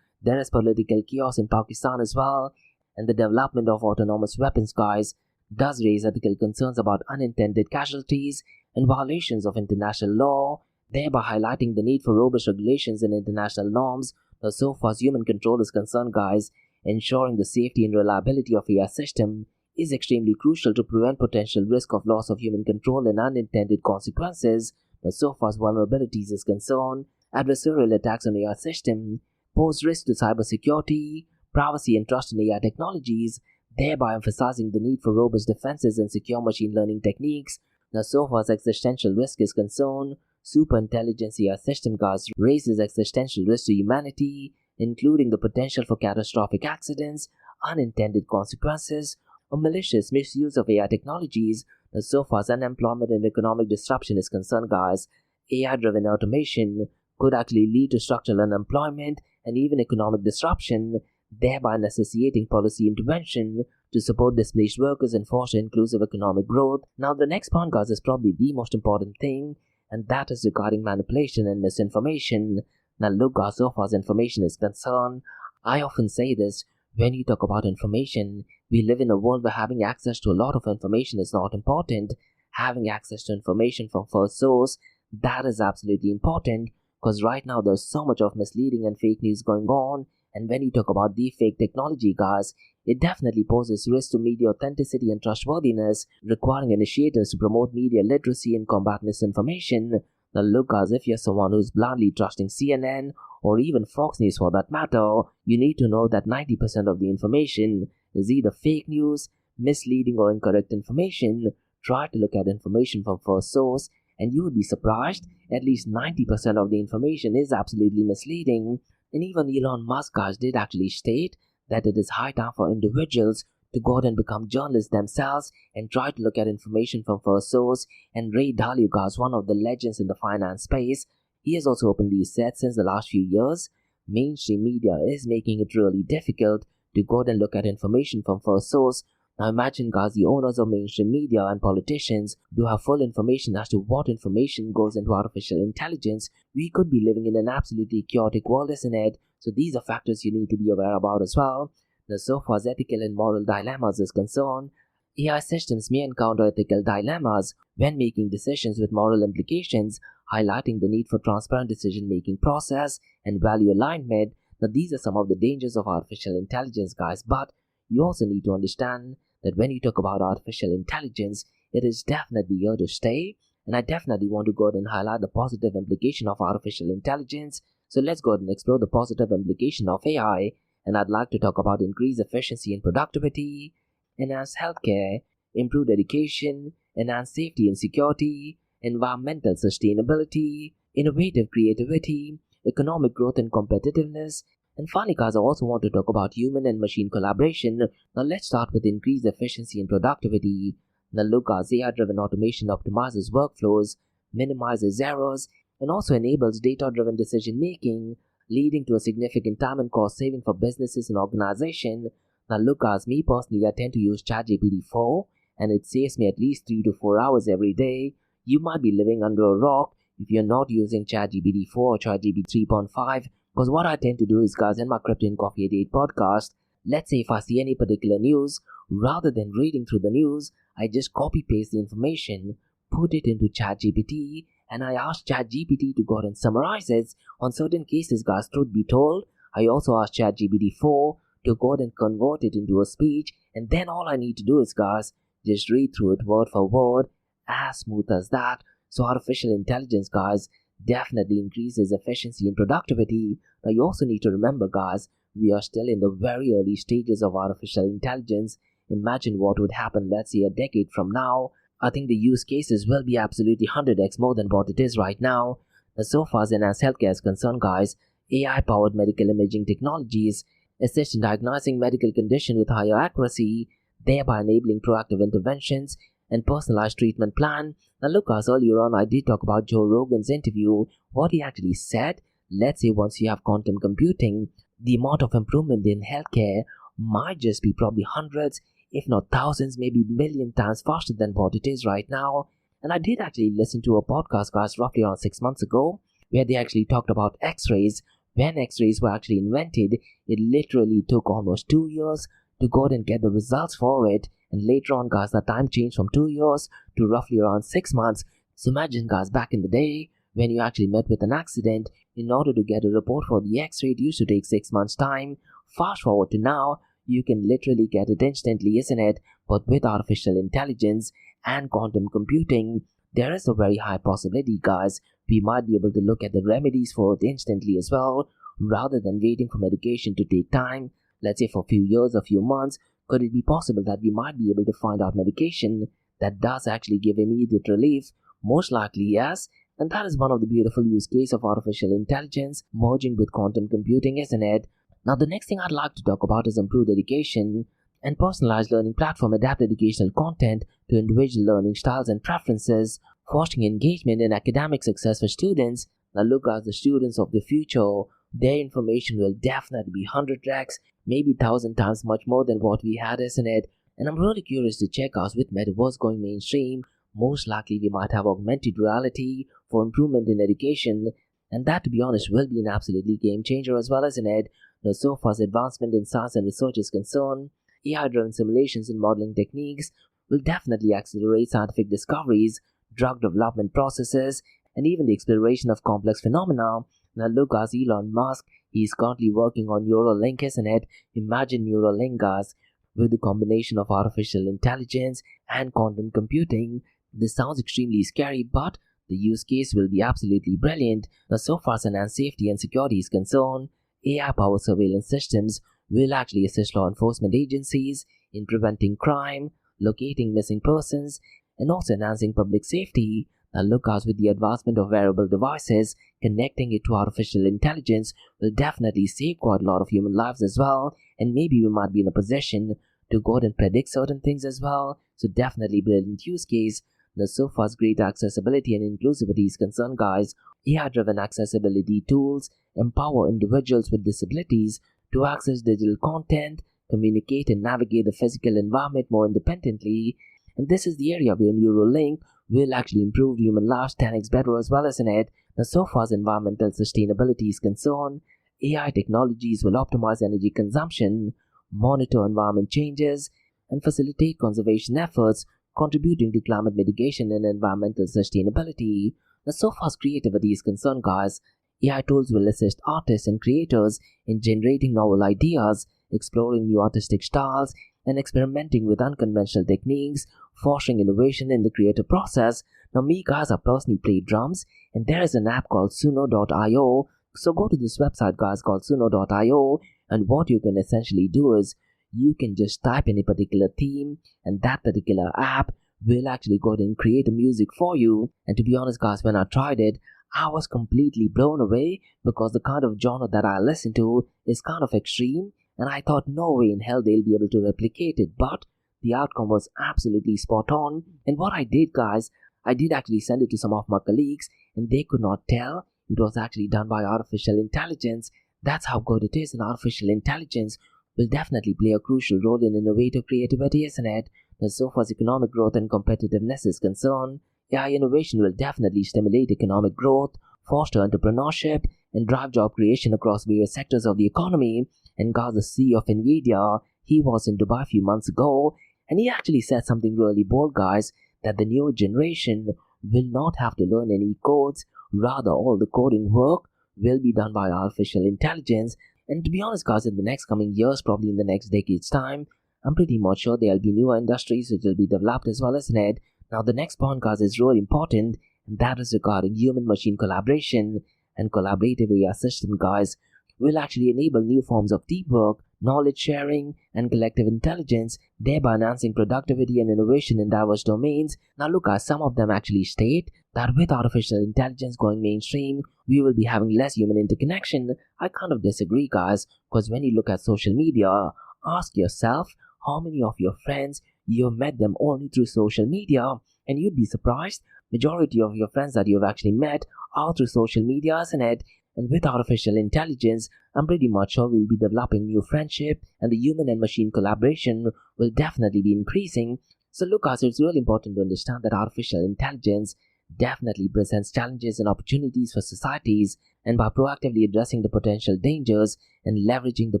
there is political chaos in Pakistan as well, and the development of autonomous weapons guys does raise ethical concerns about unintended casualties and violations of international law, thereby highlighting the need for robust regulations and international norms. Now so far as human control is concerned guys, ensuring the safety and reliability of AI system is extremely crucial to prevent potential risk of loss of human control and unintended consequences. Now so far as vulnerabilities is concerned, adversarial attacks on AI system pose risk to cybersecurity, privacy and trust in AI technologies, thereby emphasizing the need for robust defenses and secure machine learning techniques. Now so far as existential risk is concerned, superintelligence AI system, guys, raises existential risk to humanity, including the potential for catastrophic accidents, unintended consequences, or malicious misuse of AI technologies. Now, so far as unemployment and economic disruption is concerned, guys, AI-driven automation could actually lead to structural unemployment and even economic disruption, thereby necessitating policy intervention to support displaced workers and foster inclusive economic growth. Now, the next point, guys, is probably the most important thing, and that is regarding manipulation and misinformation. Now, look, guys, so far as information is concerned, I often say this, when you talk about information, we live in a world where having access to a lot of information is not important. Having access to information from first source, that is absolutely important, because right now there's so much of misleading and fake news going on. And when you talk about deepfake technology, guys, it definitely poses risk to media authenticity and trustworthiness, requiring initiatives to promote media literacy and combat misinformation. Now look, guys, if you're someone who's blindly trusting CNN or even Fox News for that matter, you need to know that 90% of the information is either fake news, misleading or incorrect information. Try to look at information from first source and you would be surprised, at least 90% of the information is absolutely misleading. And even Elon Musk, guys, did actually state that it is high time for individuals to go out and become journalists themselves and try to look at information from first source. And Ray Dalio, guys, one of the legends in the finance space, he has also openly said since the last few years, mainstream media is making it really difficult to go out and look at information from first source. Now imagine, guys, the owners of mainstream media and politicians do have full information as to what information goes into artificial intelligence. We could be living in an absolutely chaotic world, isn't it? So these are factors you need to be aware about as well. Now, so far as ethical and moral dilemmas is concerned, AI systems may encounter ethical dilemmas when making decisions with moral implications, highlighting the need for transparent decision-making process and value alignment. Now, these are some of the dangers of artificial intelligence, guys, but you also need to understand that when you talk about artificial intelligence, it is definitely here to stay, and I definitely want to go ahead and highlight the positive implication of artificial intelligence. So let's go ahead and explore the positive implication of AI, and I'd like to talk about increased efficiency and productivity, enhanced healthcare, improved education, enhanced safety and security, environmental sustainability, innovative creativity, economic growth and competitiveness. And finally, guys, I also want to talk about human and machine collaboration. Now let's start with increased efficiency and productivity. Now look, guys, AI-driven automation optimizes workflows, minimizes errors, and also enables data-driven decision-making, leading to a significant time and cost saving for businesses and organizations. Now look, guys, me personally, I tend to use ChatGPT 4, and it saves me at least 3 to 4 hours every day. You might be living under a rock if you're not using ChatGPT 4 or ChatGPT 3.5. Because what I tend to do is, guys, in my Crypto and Coffee at 8 podcast, let's say if I see any particular news, rather than reading through the news, I just copy-paste the information, put it into ChatGPT, and I ask ChatGPT to go ahead and summarize it. On certain cases, guys, truth be told, I also ask ChatGPT 4 to go ahead and convert it into a speech, and then all I need to do is, guys, just read through it word for word, as smooth as that. So artificial intelligence, guys, definitely increases efficiency and productivity. Now you also need to remember, guys, we are still in the very early stages of artificial intelligence. Imagine what would happen, let's say, a decade from now. I think the use cases will be absolutely 100x more than what it is right now. Now, so far as enhanced healthcare is concerned, guys, AI-powered medical imaging technologies assist in diagnosing medical condition with higher accuracy, thereby enabling proactive interventions and personalized treatment plan. Now look, guys, earlier on I did talk about Joe Rogan's interview, what he actually said. Let's say once you have quantum computing, the amount of improvement in healthcare might just be probably hundreds, if not thousands, maybe million times faster than what it is right now. And I did actually listen to a podcast, guys, roughly around 6 months ago, where they actually talked about X-rays. When X-rays were actually invented, it literally took almost 2 years to go out and get the results for it. And later on, guys, the time changed from 2 years to roughly around 6 months. So imagine, guys, back in the day, when you actually met with an accident, in order to get a report for the X-ray, it used to take 6 months' time. Fast forward to now, you can literally get it instantly, isn't it? But with artificial intelligence and quantum computing, there is a very high possibility, guys, we might be able to look at the remedies for it instantly as well, rather than waiting for medication to take time, let's say for a few years or few months. Could it be possible that we might be able to find out medication that does actually give immediate relief? Most likely, yes. And that is one of the beautiful use cases of artificial intelligence merging with quantum computing, isn't it? Now, the next thing I'd like to talk about is improved education and personalized learning platform adapt educational content to individual learning styles and preferences, fostering engagement and academic success for students. Now, look at the students of the future. Their information will definitely be 100x, maybe 1,000 times much more than what we had, isn't it? And I'm really curious to check out with metaverse going mainstream. Most likely we might have augmented reality for improvement in education, and that, to be honest, will be an absolutely game changer as well, isn't it? Now, so far as advancement in science and research is concerned, AI-driven simulations and modeling techniques will definitely accelerate scientific discoveries, drug development processes, and even the exploration of complex phenomena. Now look, as Elon Musk, he's currently working on Neuralink, isn't it? Imagine Neuralink, guys, with the combination of artificial intelligence and quantum computing. This sounds extremely scary, but the use case will be absolutely brilliant. Now, so far as enhanced safety and security is concerned, AI-powered surveillance systems will actually assist law enforcement agencies in preventing crime, locating missing persons, and also enhancing public safety. Now look, as with the advancement of wearable devices, connecting it to artificial intelligence will definitely save quite a lot of human lives as well, and maybe we might be in a position to go ahead and predict certain things as well. So definitely brilliant use case. Now, so far as greater accessibility and inclusivity is concerned, guys, AI-driven accessibility tools empower individuals with disabilities to access digital content, communicate and navigate the physical environment more independently. And this is the area where Neuralink will actually improve human lives 10x better as well, isn't it? Now, so far as environmental sustainability is concerned, AI technologies will optimize energy consumption, monitor environment changes, and facilitate conservation efforts, contributing to climate mitigation and environmental sustainability. Now, so far as creativity is concerned, guys, AI tools will assist artists and creators in generating novel ideas, exploring new artistic styles, and experimenting with unconventional techniques, fostering innovation in the creative process. Now, me, guys, I personally play drums, and there is an app called Suno.io. So go to this website, guys, called Suno.io, and what you can essentially do is you can just type in a particular theme, and that particular app will actually go ahead and create a music for you. And to be honest, guys, when I tried it, I was completely blown away because the kind of genre that I listen to is kind of extreme, and I thought no way in hell they'll be able to replicate it, but the outcome was absolutely spot on. And what I did, guys, I did actually send it to some of my colleagues, and they could not tell it was actually done by artificial intelligence. That's how good it is, and artificial intelligence will definitely play a crucial role in innovative creativity, isn't it? Now, so far as economic growth and competitiveness is concerned, AI innovation will definitely stimulate economic growth, foster entrepreneurship, and drive job creation across various sectors of the economy. And guys, the CEO of NVIDIA, he was in Dubai a few months ago, and he actually said something really bold, guys, that the new generation will not have to learn any codes, rather all the coding work will be done by artificial intelligence. And to be honest, guys, in the next coming years, probably in the next decade's time, I'm pretty much sure there'll be newer industries which will be developed as well, isn't it? Now, the next point, guys, is really important, and that is regarding human-machine collaboration. And collaborative AI system, guys, will actually enable new forms of teamwork, knowledge sharing, and collective intelligence, thereby enhancing productivity and innovation in diverse domains. Now, look, guys, some of them actually state that with artificial intelligence going mainstream, we will be having less human interconnection. I kind of disagree, guys, because when you look at social media, ask yourself how many of your friends you've met them only through social media, and you'd be surprised. Majority of your friends that you've actually met are through social media, isn't it? And with artificial intelligence, I'm pretty much sure we'll be developing new friendship, and the human and machine collaboration will definitely be increasing. So look, guys, it's really important to understand that artificial intelligence definitely presents challenges and opportunities for societies, and by proactively addressing the potential dangers and leveraging the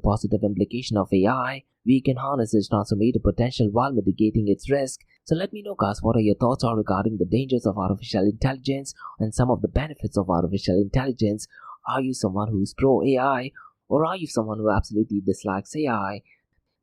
positive implication of AI, we can harness its transformative potential while mitigating its risk. So let me know, guys, what are your thoughts are regarding the dangers of artificial intelligence and some of the benefits of artificial intelligence. Are you someone who's pro AI, or are you someone who absolutely dislikes AI?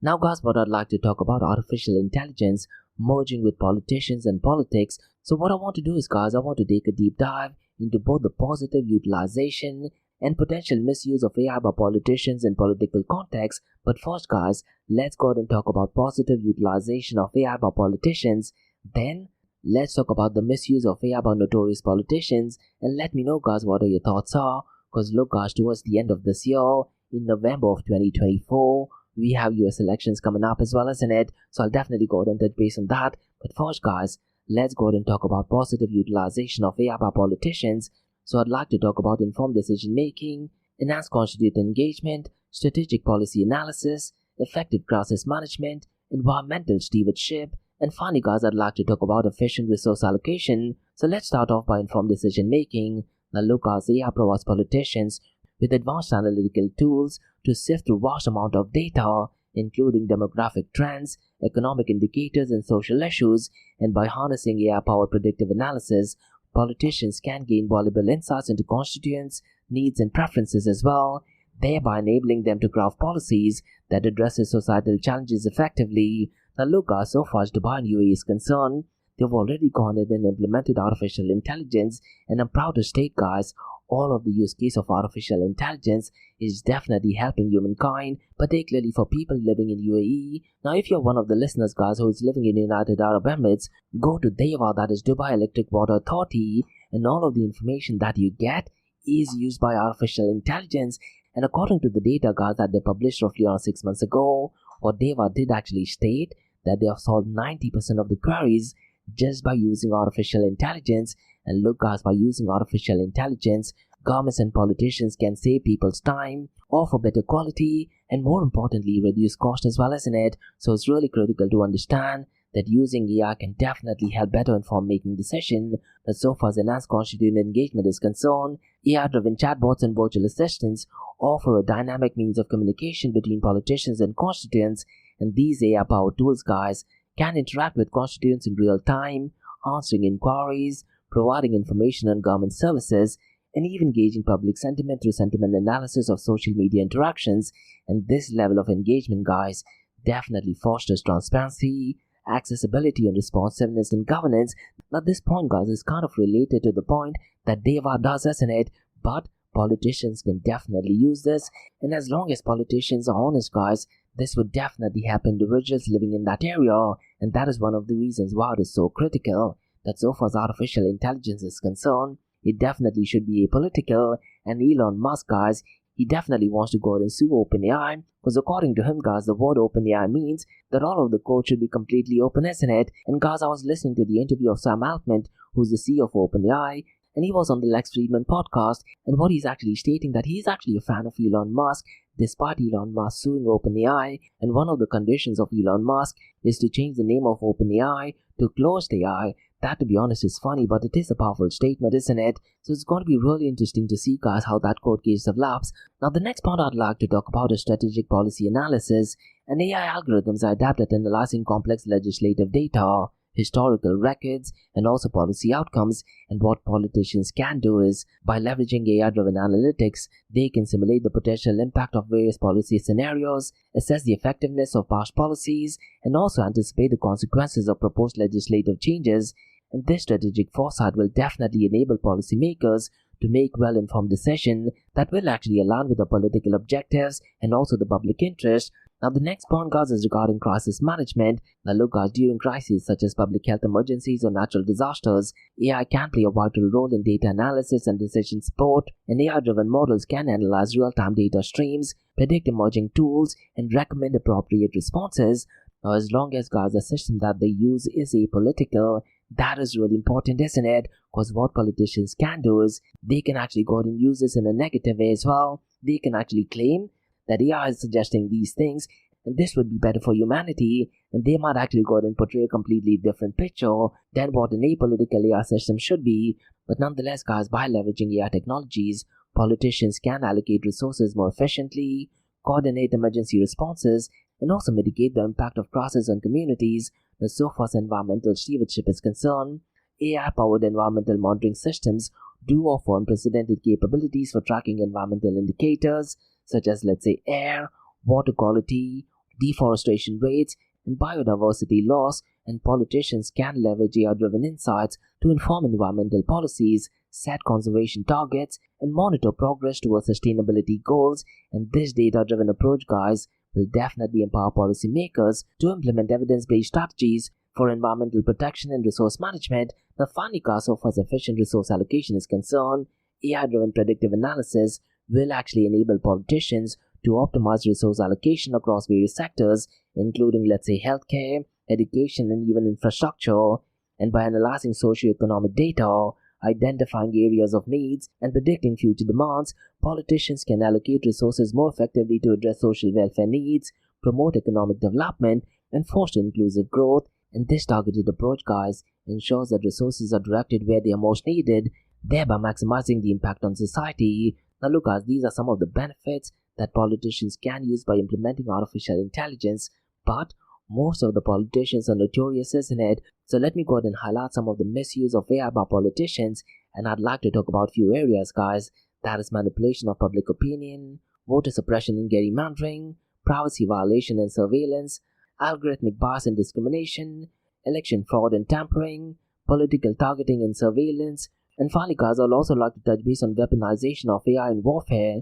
Now, guys, what I'd like to talk about artificial intelligence merging with politicians and politics. So what I want to do is, guys, I want to take a deep dive into both the positive utilization and potential misuse of AI by politicians in political context. But first, guys, let's go ahead and talk about positive utilization of AI by politicians. Then, let's talk about the misuse of AI by notorious politicians, and let me know guys what are your thoughts are. Cause look guys, towards the end of this year, in November of 2024, we have US elections coming up as well, isn't it? So I'll definitely go ahead and touch base on that. But first guys, let's go ahead and talk about positive utilization of AI by politicians. So I'd like to talk about informed decision making, enhanced constituent engagement, strategic policy analysis, effective crisis management, environmental stewardship, and finally guys, I'd like to talk about efficient resource allocation. So let's start off by informed decision making. Now look guys, AI provides politicians with advanced analytical tools to sift through vast amount of data, including demographic trends, economic indicators, and social issues, and by harnessing AI-powered predictive analysis, politicians can gain valuable insights into constituents, needs, and preferences as well, thereby enabling them to craft policies that addresses societal challenges effectively. Now look guys, so far as Dubai and UAE is concerned, they've already gone ahead and implemented artificial intelligence, and I'm proud to state guys, all of the use case of artificial intelligence is definitely helping humankind, particularly for people living in UAE. Now if you're one of the listeners guys who is living in United Arab Emirates, go to DEWA, that is Dubai Electric Water Authority, and all of the information that you get is used by artificial intelligence. And according to the data guys that they published roughly around 6 months ago, what DEWA did actually state that they have solved 90% of the queries just by using artificial intelligence. And look guys, by using artificial intelligence, governments and politicians can save people's time, offer better quality, and more importantly reduce cost as well, isn't it? So it's really critical to understand that using AI can definitely help better inform making decisions. That so far as enhanced constituent engagement is concerned, AI-driven chatbots and virtual assistants offer a dynamic means of communication between politicians and constituents, and these AI-powered tools guys can interact with constituents in real time, answering inquiries, providing information on government services, and even gauging public sentiment through sentiment analysis of social media interactions. And this level of engagement guys definitely fosters transparency, accessibility, and responsiveness in governance. Now this point guys is kind of related to the point that DEWA does, isn't it? But politicians can definitely use this, and as long as politicians are honest guys, this would definitely help individuals living in that area. And that is one of the reasons why it is so critical that so far as artificial intelligence is concerned, it definitely should be apolitical. And Elon Musk guys, he definitely wants to go ahead and sue OpenAI, because according to him guys, the word OpenAI means that all of the code should be completely open, isn't it? And guys, I was listening to the interview of Sam Altman, who's the CEO of OpenAI, and he was on the Lex Friedman podcast, and what he's actually stating that he's actually a fan of Elon Musk, despite Elon Musk suing OpenAI, and one of the conditions of Elon Musk is to change the name of OpenAI to Closed AI. That, to be honest, is funny, but it is a powerful statement, isn't it? So it's going to be really interesting to see guys how that court case develops. Now the next part I'd like to talk about is strategic policy analysis, and AI algorithms are adept at analyzing complex legislative data, historical records, and also policy outcomes. And what politicians can do is, by leveraging AI-driven analytics, they can simulate the potential impact of various policy scenarios, assess the effectiveness of past policies, and also anticipate the consequences of proposed legislative changes. And this strategic foresight will definitely enable policymakers to make well-informed decisions that will actually align with the political objectives and also the public interest. Now the next point guys is regarding crisis management. Now look guys, during crises such as public health emergencies or natural disasters, AI can play a vital role in data analysis and decision support, and AI-driven models can analyze real-time data streams, predict emerging tools, and recommend appropriate responses. Now as long as guys the system that they use is apolitical, that is really important, isn't it? Because what politicians can do is, they can actually go ahead and use this in a negative way as well. They can actually claim that AI is suggesting these things, and this would be better for humanity, and they might actually go ahead and portray a completely different picture than what an apolitical AI system should be. But nonetheless guys, by leveraging AI technologies, politicians can allocate resources more efficiently, coordinate emergency responses, and also mitigate the impact of crisis on communities. Now so far as environmental stewardship is concerned, AI-powered environmental monitoring systems do offer unprecedented capabilities for tracking environmental indicators such as, let's say, air, water quality, deforestation rates, and biodiversity loss, and politicians can leverage AI-driven insights to inform environmental policies, set conservation targets, and monitor progress towards sustainability goals. And this data-driven approach, guys, will definitely empower policymakers to implement evidence-based strategies For environmental protection and resource management, now finally, guys, so far as efficient resource allocation is concerned, AI-driven predictive analysis will actually enable politicians to optimize resource allocation across various sectors, including, let's say, healthcare, education, and even infrastructure. And by analyzing socioeconomic data, identifying areas of needs, and predicting future demands, politicians can allocate resources more effectively to address social welfare needs, promote economic development, and foster inclusive growth. And this targeted approach, guys, ensures that resources are directed where they are most needed, thereby maximizing the impact on society. Now look, guys, these are some of the benefits that politicians can use by implementing artificial intelligence, but most of the politicians are notorious, isn't it? So let me go ahead and highlight some of the misuse of AI by politicians, and I'd like to talk about a few areas, guys. That is manipulation of public opinion, voter suppression and gerrymandering, privacy violation and surveillance, algorithmic bias and discrimination, election fraud and tampering, political targeting and surveillance. And finally, guys, I'd also like to touch base on weaponization of AI in warfare.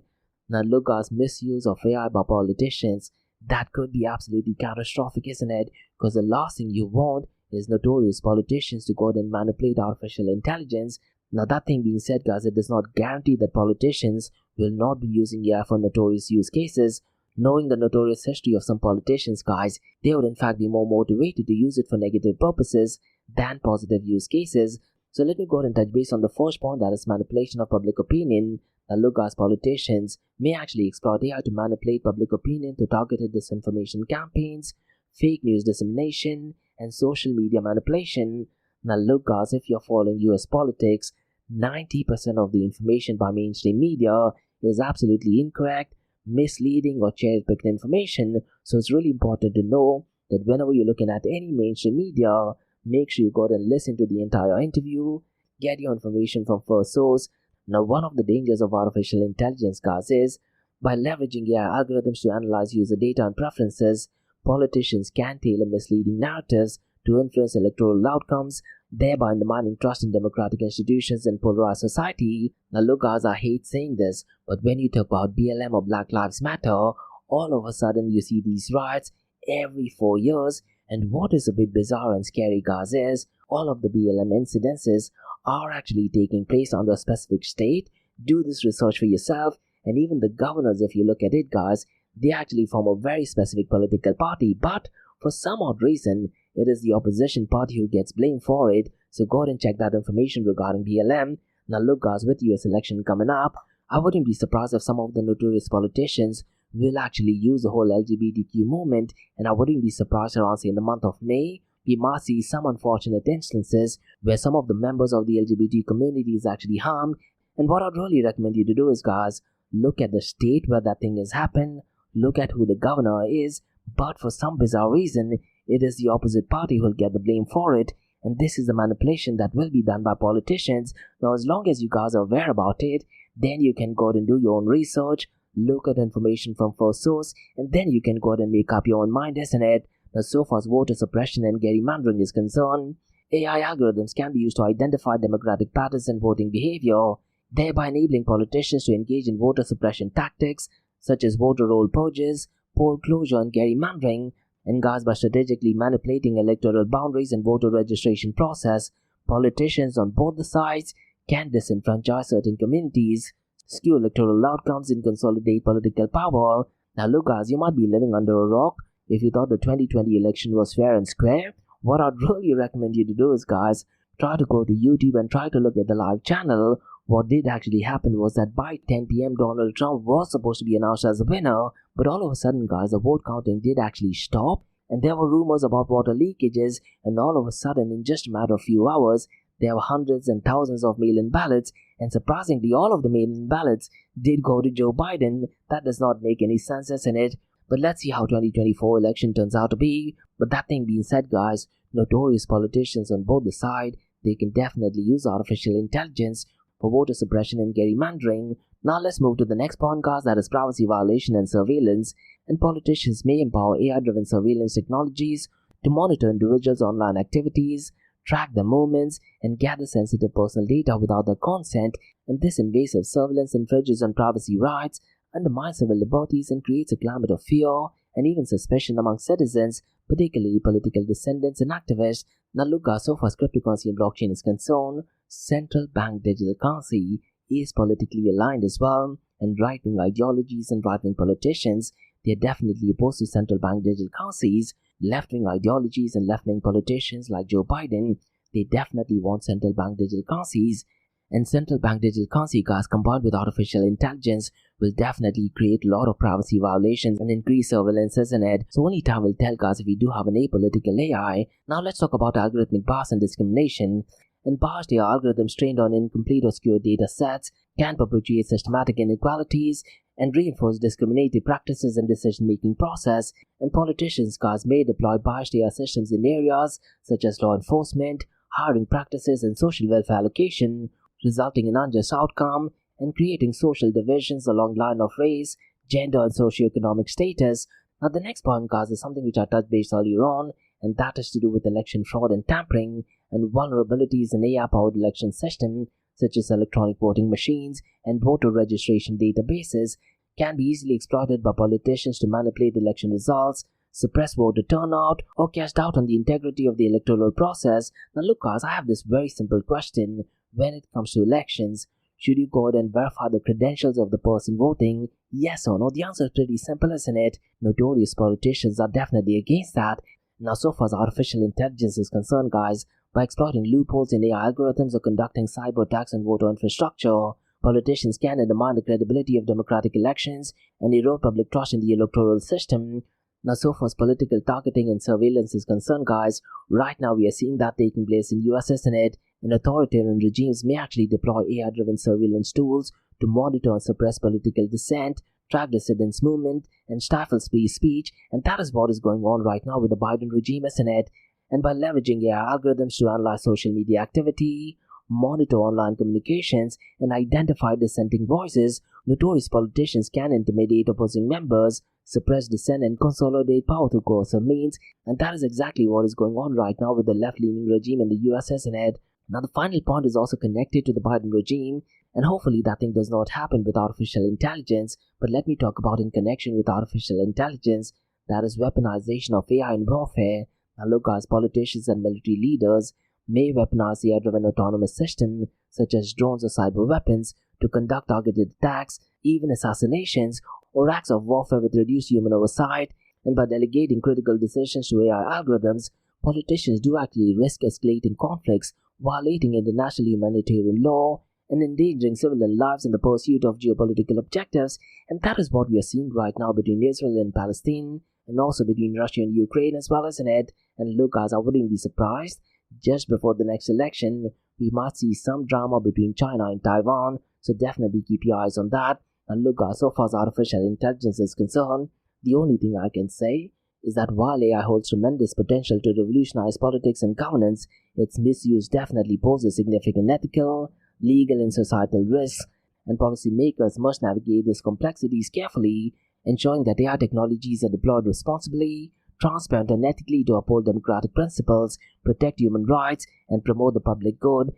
Now look, guys, misuse of AI by politicians, that could be absolutely catastrophic, isn't it? Because the last thing you want is notorious politicians to go ahead and manipulate artificial intelligence. Now that thing being said, guys, it does not guarantee that politicians will not be using AI for notorious use cases. Knowing the notorious history of some politicians, guys, they would in fact be more motivated to use it for negative purposes than positive use cases. So let me go ahead and touch base on the first point, that is manipulation of public opinion. Now look, guys, politicians may actually exploit AI to manipulate public opinion through targeted disinformation campaigns, fake news dissemination, and social media manipulation. Now look, guys, if you're following US politics, 90% of the information by mainstream media is absolutely incorrect, misleading, or cherry-picked information. So it's really important to know that whenever you're looking at any mainstream media, make sure you go ahead and listen to the entire interview, get your information from first source. Now, one of the dangers of artificial intelligence, guys, is by leveraging AI algorithms to analyze user data and preferences, politicians can tailor misleading narratives to influence electoral outcomes, thereby undermining trust in democratic institutions and polarized society. Now look, guys, I hate saying this, but when you talk about BLM or Black Lives Matter, all of a sudden you see these riots every 4 years. And what is a bit bizarre and scary, guys, is all of the BLM incidences are actually taking place under a specific state. Do this research for yourself. And even the governors, if you look at it, guys, they actually form a very specific political party. But for some odd reason, it is the opposition party who gets blamed for it. So go ahead and check that information regarding BLM. Now look, guys, with US election coming up, I wouldn't be surprised if some of the notorious politicians will actually use the whole LGBTQ movement, and I wouldn't be surprised around, say, in the month of May, we might see some unfortunate instances where some of the members of the LGBT community is actually harmed. And what I'd really recommend you to do is, guys, look at the state where that thing has happened, look at who the governor is, but for some bizarre reason, it is the opposite party who will get the blame for it, and this is the manipulation that will be done by politicians. Now, as long as you guys are aware about it, then you can go ahead and do your own research, look at information from first source, and then you can go ahead and make up your own mind, isn't it? Now, so far as voter suppression and gerrymandering is concerned, AI algorithms can be used to identify democratic patterns in voting behavior, thereby enabling politicians to engage in voter suppression tactics such as voter roll purges, poll closure, and gerrymandering. And guys, by strategically manipulating electoral boundaries and voter registration process, politicians on both the sides can disenfranchise certain communities, skew electoral outcomes, and consolidate political power. Now look, guys, you might be living under a rock if you thought the 2020 election was fair and square. What I'd really recommend you to do is, guys, try to go to YouTube and try to look at the live channel. What did actually happen was that by 10 p.m. Donald Trump was supposed to be announced as the winner, but all of a sudden, guys, the vote counting did actually stop, and there were rumors about water leakages, and all of a sudden, in just a matter of few hours, there were hundreds and thousands of mail-in ballots, and surprisingly, all of the mail-in ballots did go to Joe Biden. That does not make any sense, isn't it? But let's see how 2024 election turns out to be. But that thing being said, guys, notorious politicians on both the side, they can definitely use artificial intelligence for voter suppression and gerrymandering. Now let's move to the next point, guys, that is privacy violation and surveillance. And politicians may empower AI-driven surveillance technologies to monitor individuals' online activities, track their movements, and gather sensitive personal data without their consent. And this invasive surveillance infringes on privacy rights, undermines civil liberties, and creates a climate of fear and even suspicion among citizens, particularly political dissidents and activists. Now look, so far as cryptocurrency and blockchain is concerned, central bank digital currency is politically aligned as well, and right-wing ideologies and right-wing politicians, they are definitely opposed to central bank digital currencies. Left-wing ideologies and left-wing politicians like Joe Biden, they definitely want central bank digital currencies. And central bank digital currency, guys, combined with artificial intelligence, will definitely create a lot of privacy violations and increase surveillance, isn't it? So only time will tell, guys, if we do have an apolitical AI. Now let's talk about algorithmic bias and discrimination. And biased AI algorithms trained on incomplete or skewed data sets can perpetuate systematic inequalities and reinforce discriminative practices in decision-making process. And politicians, guys, may deploy biased AI systems in areas such as law enforcement, hiring practices, and social welfare allocation, resulting in unjust outcome and creating social divisions along the line of race, gender, and socioeconomic status. Now the next point, guys, is something which I touched base earlier on, and that is to do with election fraud and tampering and vulnerabilities in AI-powered election systems such as electronic voting machines and voter registration databases can be easily exploited by politicians to manipulate election results, suppress voter turnout, or cast doubt on the integrity of the electoral process. Now look, guys, I have this very simple question. When it comes to elections, should you go ahead and verify the credentials of the person voting? Yes or no? The answer is pretty simple, isn't it? Notorious politicians are definitely against that. Now, so far as artificial intelligence is concerned, guys, by exploiting loopholes in AI algorithms or conducting cyber attacks on voter infrastructure, politicians can undermine the credibility of democratic elections and erode public trust in the electoral system. Now, so far as political targeting and surveillance is concerned, guys, right now we are seeing that taking place in US, isn't it? And authoritarian regimes may actually deploy AI-driven surveillance tools to monitor and suppress political dissent, track dissidents' movement, and stifle free speech, and that is what is going on right now with the Biden regime, isn't it? And by leveraging AI algorithms to analyze social media activity, monitor online communications, and identify dissenting voices, notorious politicians can intimidate opposing members, suppress dissent, and consolidate power through coercive means, and that is exactly what is going on right now with the left-leaning regime in the US, isn't it? Now the final point is also connected to the Biden regime, and hopefully that thing does not happen with artificial intelligence, but let me talk about in connection with artificial intelligence, that is weaponization of AI in warfare. Now look, guys, politicians and military leaders may weaponize AI-driven autonomous systems such as drones or cyber weapons to conduct targeted attacks, even assassinations, or acts of warfare with reduced human oversight. And by delegating critical decisions to AI algorithms, politicians do actually risk escalating conflicts, violating international humanitarian law, and endangering civilian lives in the pursuit of geopolitical objectives. And that is what we are seeing right now between Israel and Palestine, and also between Russia and Ukraine as well, isn't it? And look, guys, I wouldn't be surprised. Just before the next election, we might see some drama between China and Taiwan, so definitely keep your eyes on that. And look, guys, so far as artificial intelligence is concerned, the only thing I can say is that while AI holds tremendous potential to revolutionize politics and governance, its misuse definitely poses significant ethical, legal, and societal risks, and policymakers must navigate these complexities carefully, ensuring that AI technologies are deployed responsibly, transparent, and ethically to uphold democratic principles, protect human rights, and promote the public good.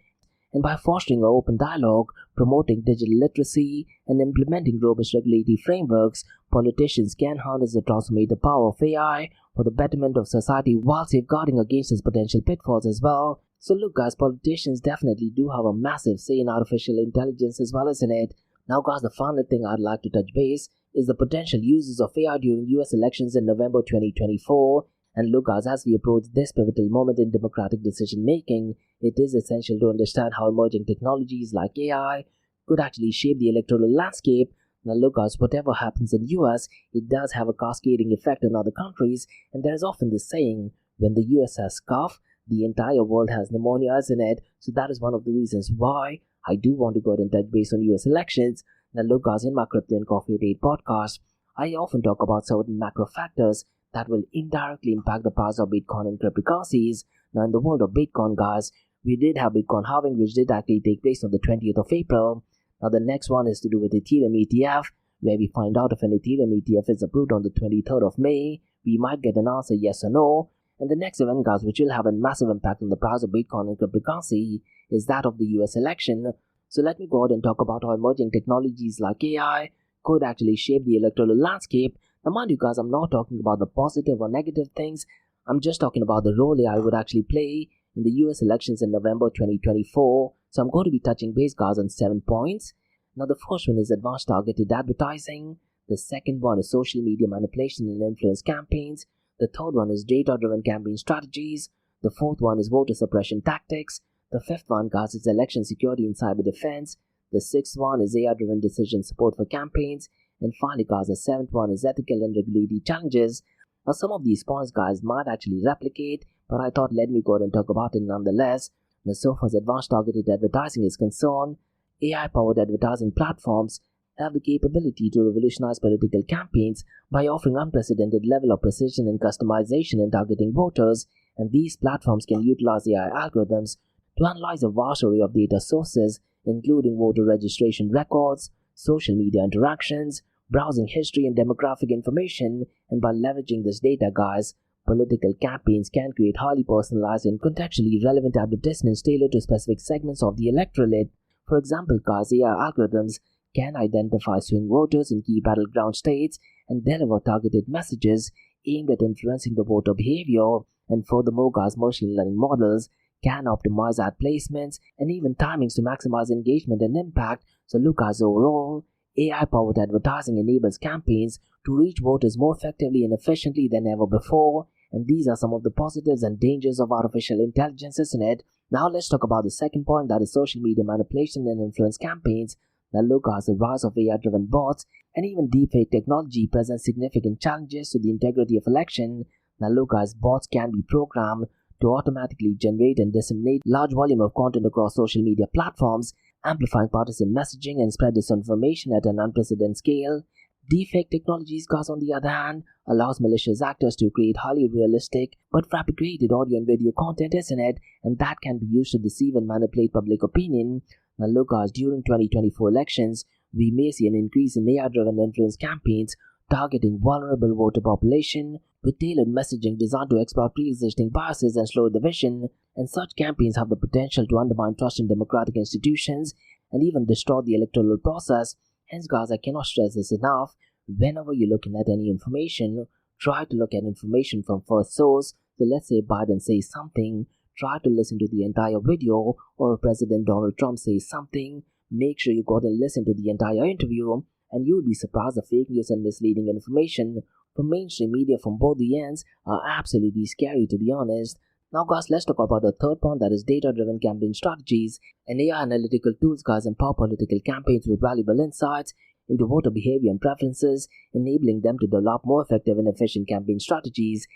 And by fostering an open dialogue, promoting digital literacy, and implementing robust regulatory frameworks, politicians can harness the transformative power of AI for the betterment of society while safeguarding against its potential pitfalls as well. So look, guys, politicians definitely do have a massive say in artificial intelligence as well, isn't it? Now, guys, the final thing I'd like to touch base is the potential uses of AI during US elections in November 2024. And look, guys, as we approach this pivotal moment in democratic decision-making, it is essential to understand how emerging technologies like AI could actually shape the electoral landscape. Now look, guys, whatever happens in the US, it does have a cascading effect in other countries, and there is often this saying, when the US has cough, the entire world has pneumonia, isn't it? So that is one of the reasons why I do want to go ahead and touch base on US elections. Now look, guys, in my Crypto and Coffee Date podcast, I often talk about certain macro factors that will indirectly impact the price of Bitcoin and cryptocurrencies. Now in the world of Bitcoin, guys, we did have Bitcoin halving, which did actually take place on the 20th of April. Now the next one is to do with Ethereum ETF, where we find out if an Ethereum ETF is approved on the 23rd of May. We might get an answer yes or no. And the next event, guys, which will have a massive impact on the price of Bitcoin and cryptocurrency, is that of the US election. So let me go ahead and talk about how emerging technologies like AI could actually shape the electoral landscape. Now mind you guys, I'm not talking about the positive or negative things. I'm just talking about the role AI would actually play in the US elections in November 2024. So I'm going to be touching base guys on 7 points. Now the first one is advanced targeted advertising. The second one is social media manipulation and influence campaigns. The third one is data-driven campaign strategies. The fourth one is voter suppression tactics. The fifth one, guys, is election security and cyber defense. The sixth one is AI-driven decision support for campaigns. And finally, guys, the seventh one is ethical and regulatory challenges. Now, some of these points, guys, might actually replicate, but I thought let me go ahead and talk about it nonetheless. Now, so far as advanced targeted advertising is concerned, AI-powered advertising platforms have the capability to revolutionize political campaigns by offering unprecedented level of precision and customization in targeting voters, and these platforms can utilize AI algorithms to analyze a vast array of data sources, including voter registration records, social media interactions, browsing history and demographic information, and by leveraging this data, guys, political campaigns can create highly personalized and contextually relevant advertisements tailored to specific segments of the electorate. For example, guys, AI algorithms can identify swing voters in key battleground states and deliver targeted messages aimed at influencing the voter behavior. And furthermore, guys, machine learning models can optimize ad placements and even timings to maximize engagement and impact. So look, guys, overall, AI-powered advertising enables campaigns to reach voters more effectively and efficiently than ever before. And these are some of the positives and dangers of artificial intelligence, isn't it? Now let's talk about the second point, that is social media manipulation and influence campaigns. Now look, guys, the rise of AI-driven bots and even deepfake technology presents significant challenges to the integrity of election. Now look, guys, bots can be programmed to automatically generate and disseminate large volume of content across social media platforms, amplifying partisan messaging and spread disinformation at an unprecedented scale. Deepfake technologies, guys, on the other hand, allows malicious actors to create highly realistic but fabricated audio and video content, isn't it? And that can be used to deceive and manipulate public opinion. Now look, guys, during 2024 elections, we may see an increase in AI-driven influence campaigns targeting vulnerable voter population with tailored messaging designed to exploit pre-existing biases and slow division. And such campaigns have the potential to undermine trust in democratic institutions and even distort the electoral process. Hence, guys, I cannot stress this enough. Whenever you're looking at any information, try to look at information from first source. So let's say Biden says something, try to listen to the entire video, or President Donald Trump says something, make sure you go and listen to the entire interview, and you'll be surprised the fake news and misleading information from mainstream media from both the ends are absolutely scary, to be honest. Now, guys, let's talk about the third point, that is data-driven campaign strategies. And AI analytical tools, guys, empower political campaigns with valuable insights into voter behavior and preferences, enabling them to develop more effective and efficient campaign strategies.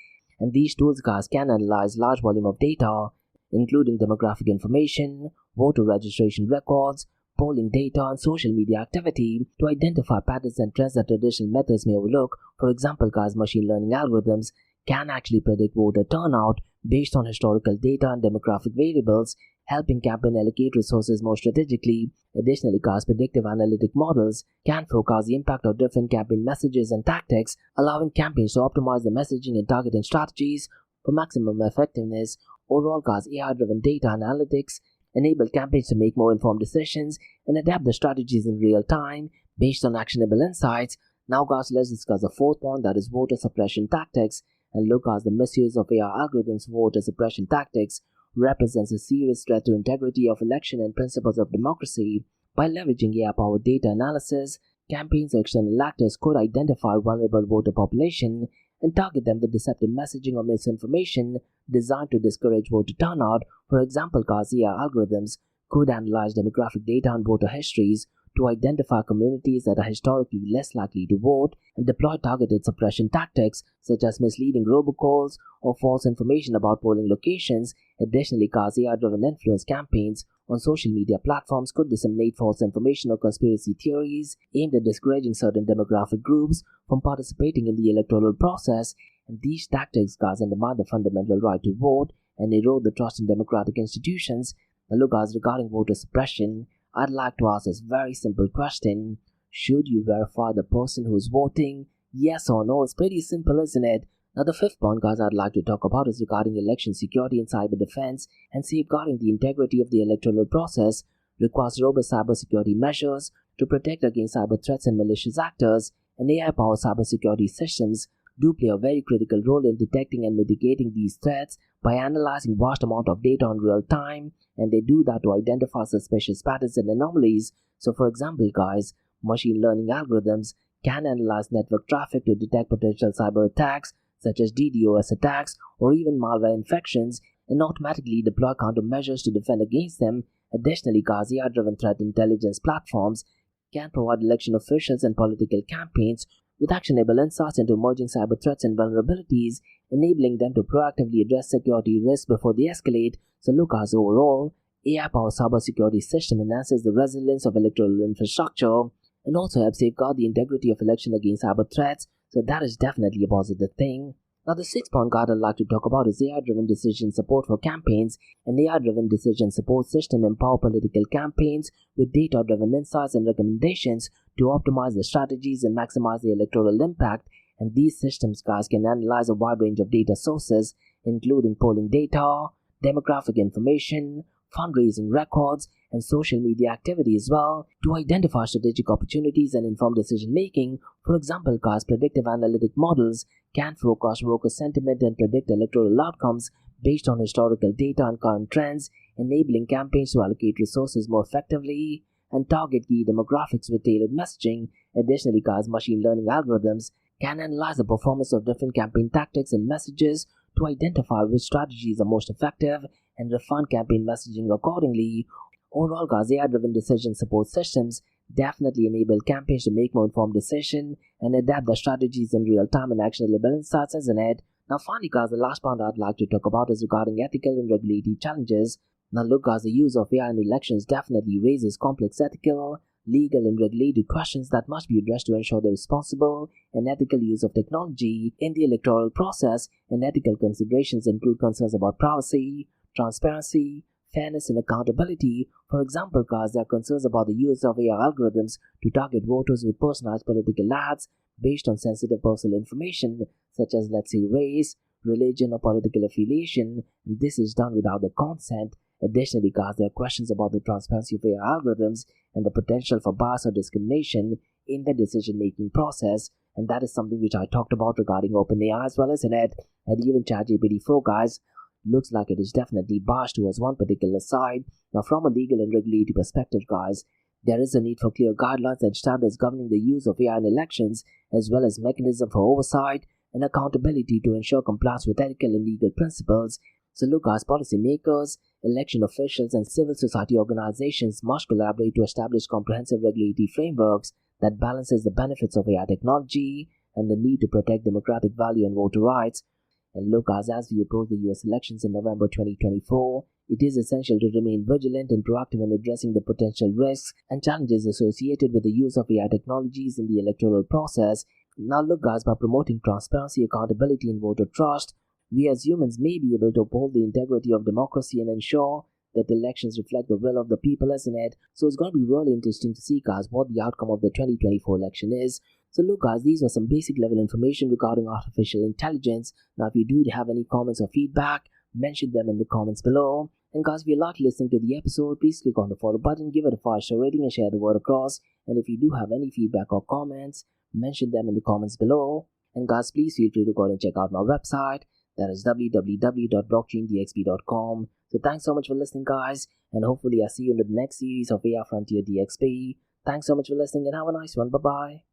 And these tools, guys, can analyze large volume of data, including demographic information, voter registration records, polling data, and social media activity to identify patterns and trends that traditional methods may overlook. For example, guys, machine learning algorithms can actually predict voter turnout based on historical data and demographic variables, helping campaign allocate resources more strategically. Additionally, guys, predictive analytic models can forecast the impact of different campaign messages and tactics, allowing campaigns to optimize the messaging and targeting strategies for maximum effectiveness. Overall, guys, AI-driven data analytics enable campaigns to make more informed decisions and adapt the strategies in real time based on actionable insights. Now, guys, let's discuss the fourth point, that is voter suppression tactics. And look, guys, the misuse of AI algorithms for voter suppression tactics represents a serious threat to integrity of election and principles of democracy. By leveraging AI-powered data analysis, campaigns or external actors could identify vulnerable voter population and target them with deceptive messaging or misinformation designed to discourage voter turnout. For example, guys, AI algorithms could analyze demographic data and voter histories to identify communities that are historically less likely to vote and deploy targeted suppression tactics such as misleading robocalls or false information about polling locations. Additionally, AI-driven influence campaigns on social media platforms could disseminate false information or conspiracy theories aimed at discouraging certain demographic groups from participating in the electoral process. And these tactics, undermine the fundamental right to vote and erode the trust in democratic institutions. Now, look, regarding voter suppression, I'd like to ask this very simple question. Should you verify the person who's voting? Yes or no? It's pretty simple, isn't it? Now, the fifth point, I'd like to talk about is regarding election security and cyber defense, and safeguarding the integrity of the electoral process requires robust cybersecurity measures to protect against cyber threats and malicious actors. and AI-powered cybersecurity systems do play a very critical role in detecting and mitigating these threats by analyzing vast amount of data in real time, and they do that to identify suspicious patterns and anomalies. So for example, guys, machine learning algorithms can analyze network traffic to detect potential cyber attacks such as DDoS attacks or even malware infections and automatically deploy countermeasures to defend against them. Additionally, guys, AI-driven threat intelligence platforms can provide election officials and political campaigns with actionable insights into emerging cyber threats and vulnerabilities, enabling them to proactively address security risks before they escalate. So look, as overall, AI-powered cybersecurity system enhances the resilience of electoral infrastructure and also helps safeguard the integrity of election against cyber threats. So that is definitely a positive thing. Now, the sixth point guide I'd like to talk about is AI-driven decision support for campaigns. An AI-driven decision support system empower political campaigns with data-driven insights and recommendations to optimize the strategies and maximize the electoral impact. And these systems, guys, can analyze a wide range of data sources, including polling data, demographic information, fundraising records, and social media activity as well, to identify strategic opportunities and inform decision making. For example, guys, predictive analytic models can forecast voter sentiment and predict electoral outcomes based on historical data and current trends, enabling campaigns to allocate resources more effectively and target key demographics with tailored messaging. Additionally, guys, machine learning algorithms can analyze the performance of different campaign tactics and messages to identify which strategies are most effective and refine campaign messaging accordingly. Overall, guys, AI-driven decision support systems definitely enable campaigns to make more informed decisions and adapt their strategies in real time and actionable insights as an ad. Now, finally, guys, the last point I'd like to talk about is regarding ethical and regulatory challenges. Now, look, guys, the use of AI in elections definitely raises complex ethical, legal, and regulatory questions that must be addressed to ensure the responsible and ethical use of technology in the electoral process. And ethical considerations include concerns about privacy, transparency, fairness, and accountability. For example, guys, there are concerns about the use of AI algorithms to target voters with personalized political ads based on sensitive personal information such as, let's say, race, religion, or political affiliation, and this is done without the consent. Additionally, guys, there are questions about the transparency of AI algorithms and the potential for bias or discrimination in the decision-making process, and that is something which I talked about regarding OpenAI as well as Internet, and even ChatGPT 4, guys. Looks like it is definitely biased towards one particular side. Now, from a legal and regulatory perspective, guys, there is a need for clear guidelines and standards governing the use of AI in elections, as well as mechanism for oversight and accountability to ensure compliance with ethical and legal principles. So look, guys, policymakers, election officials, and civil society organizations must collaborate to establish comprehensive regulatory frameworks that balances the benefits of AI technology and the need to protect democratic value and voter rights. And look, guys, as we approach the US elections in November 2024, it is essential to remain vigilant and proactive in addressing the potential risks and challenges associated with the use of AI technologies in the electoral process. Now look, guys, by promoting transparency, accountability, and voter trust, we as humans may be able to uphold the integrity of democracy and ensure that elections reflect the will of the people, isn't it? So it's going to be really interesting to see, guys, what the outcome of the 2024 election is. So look, guys, these were some basic level information regarding artificial intelligence. Now, if you do have any comments or feedback, mention them in the comments below. And guys, if you like listening to the episode, please click on the follow button, give it a 5-star rating, and share the word across. And if you do have any feedback or comments, mention them in the comments below. And guys, please feel free to go and check out my website. That is www.blockchaindxb.com. So thanks so much for listening, guys, and hopefully I'll see you in the next series of AI Frontier DXB. Thanks so much for listening and have a nice one. Bye-bye.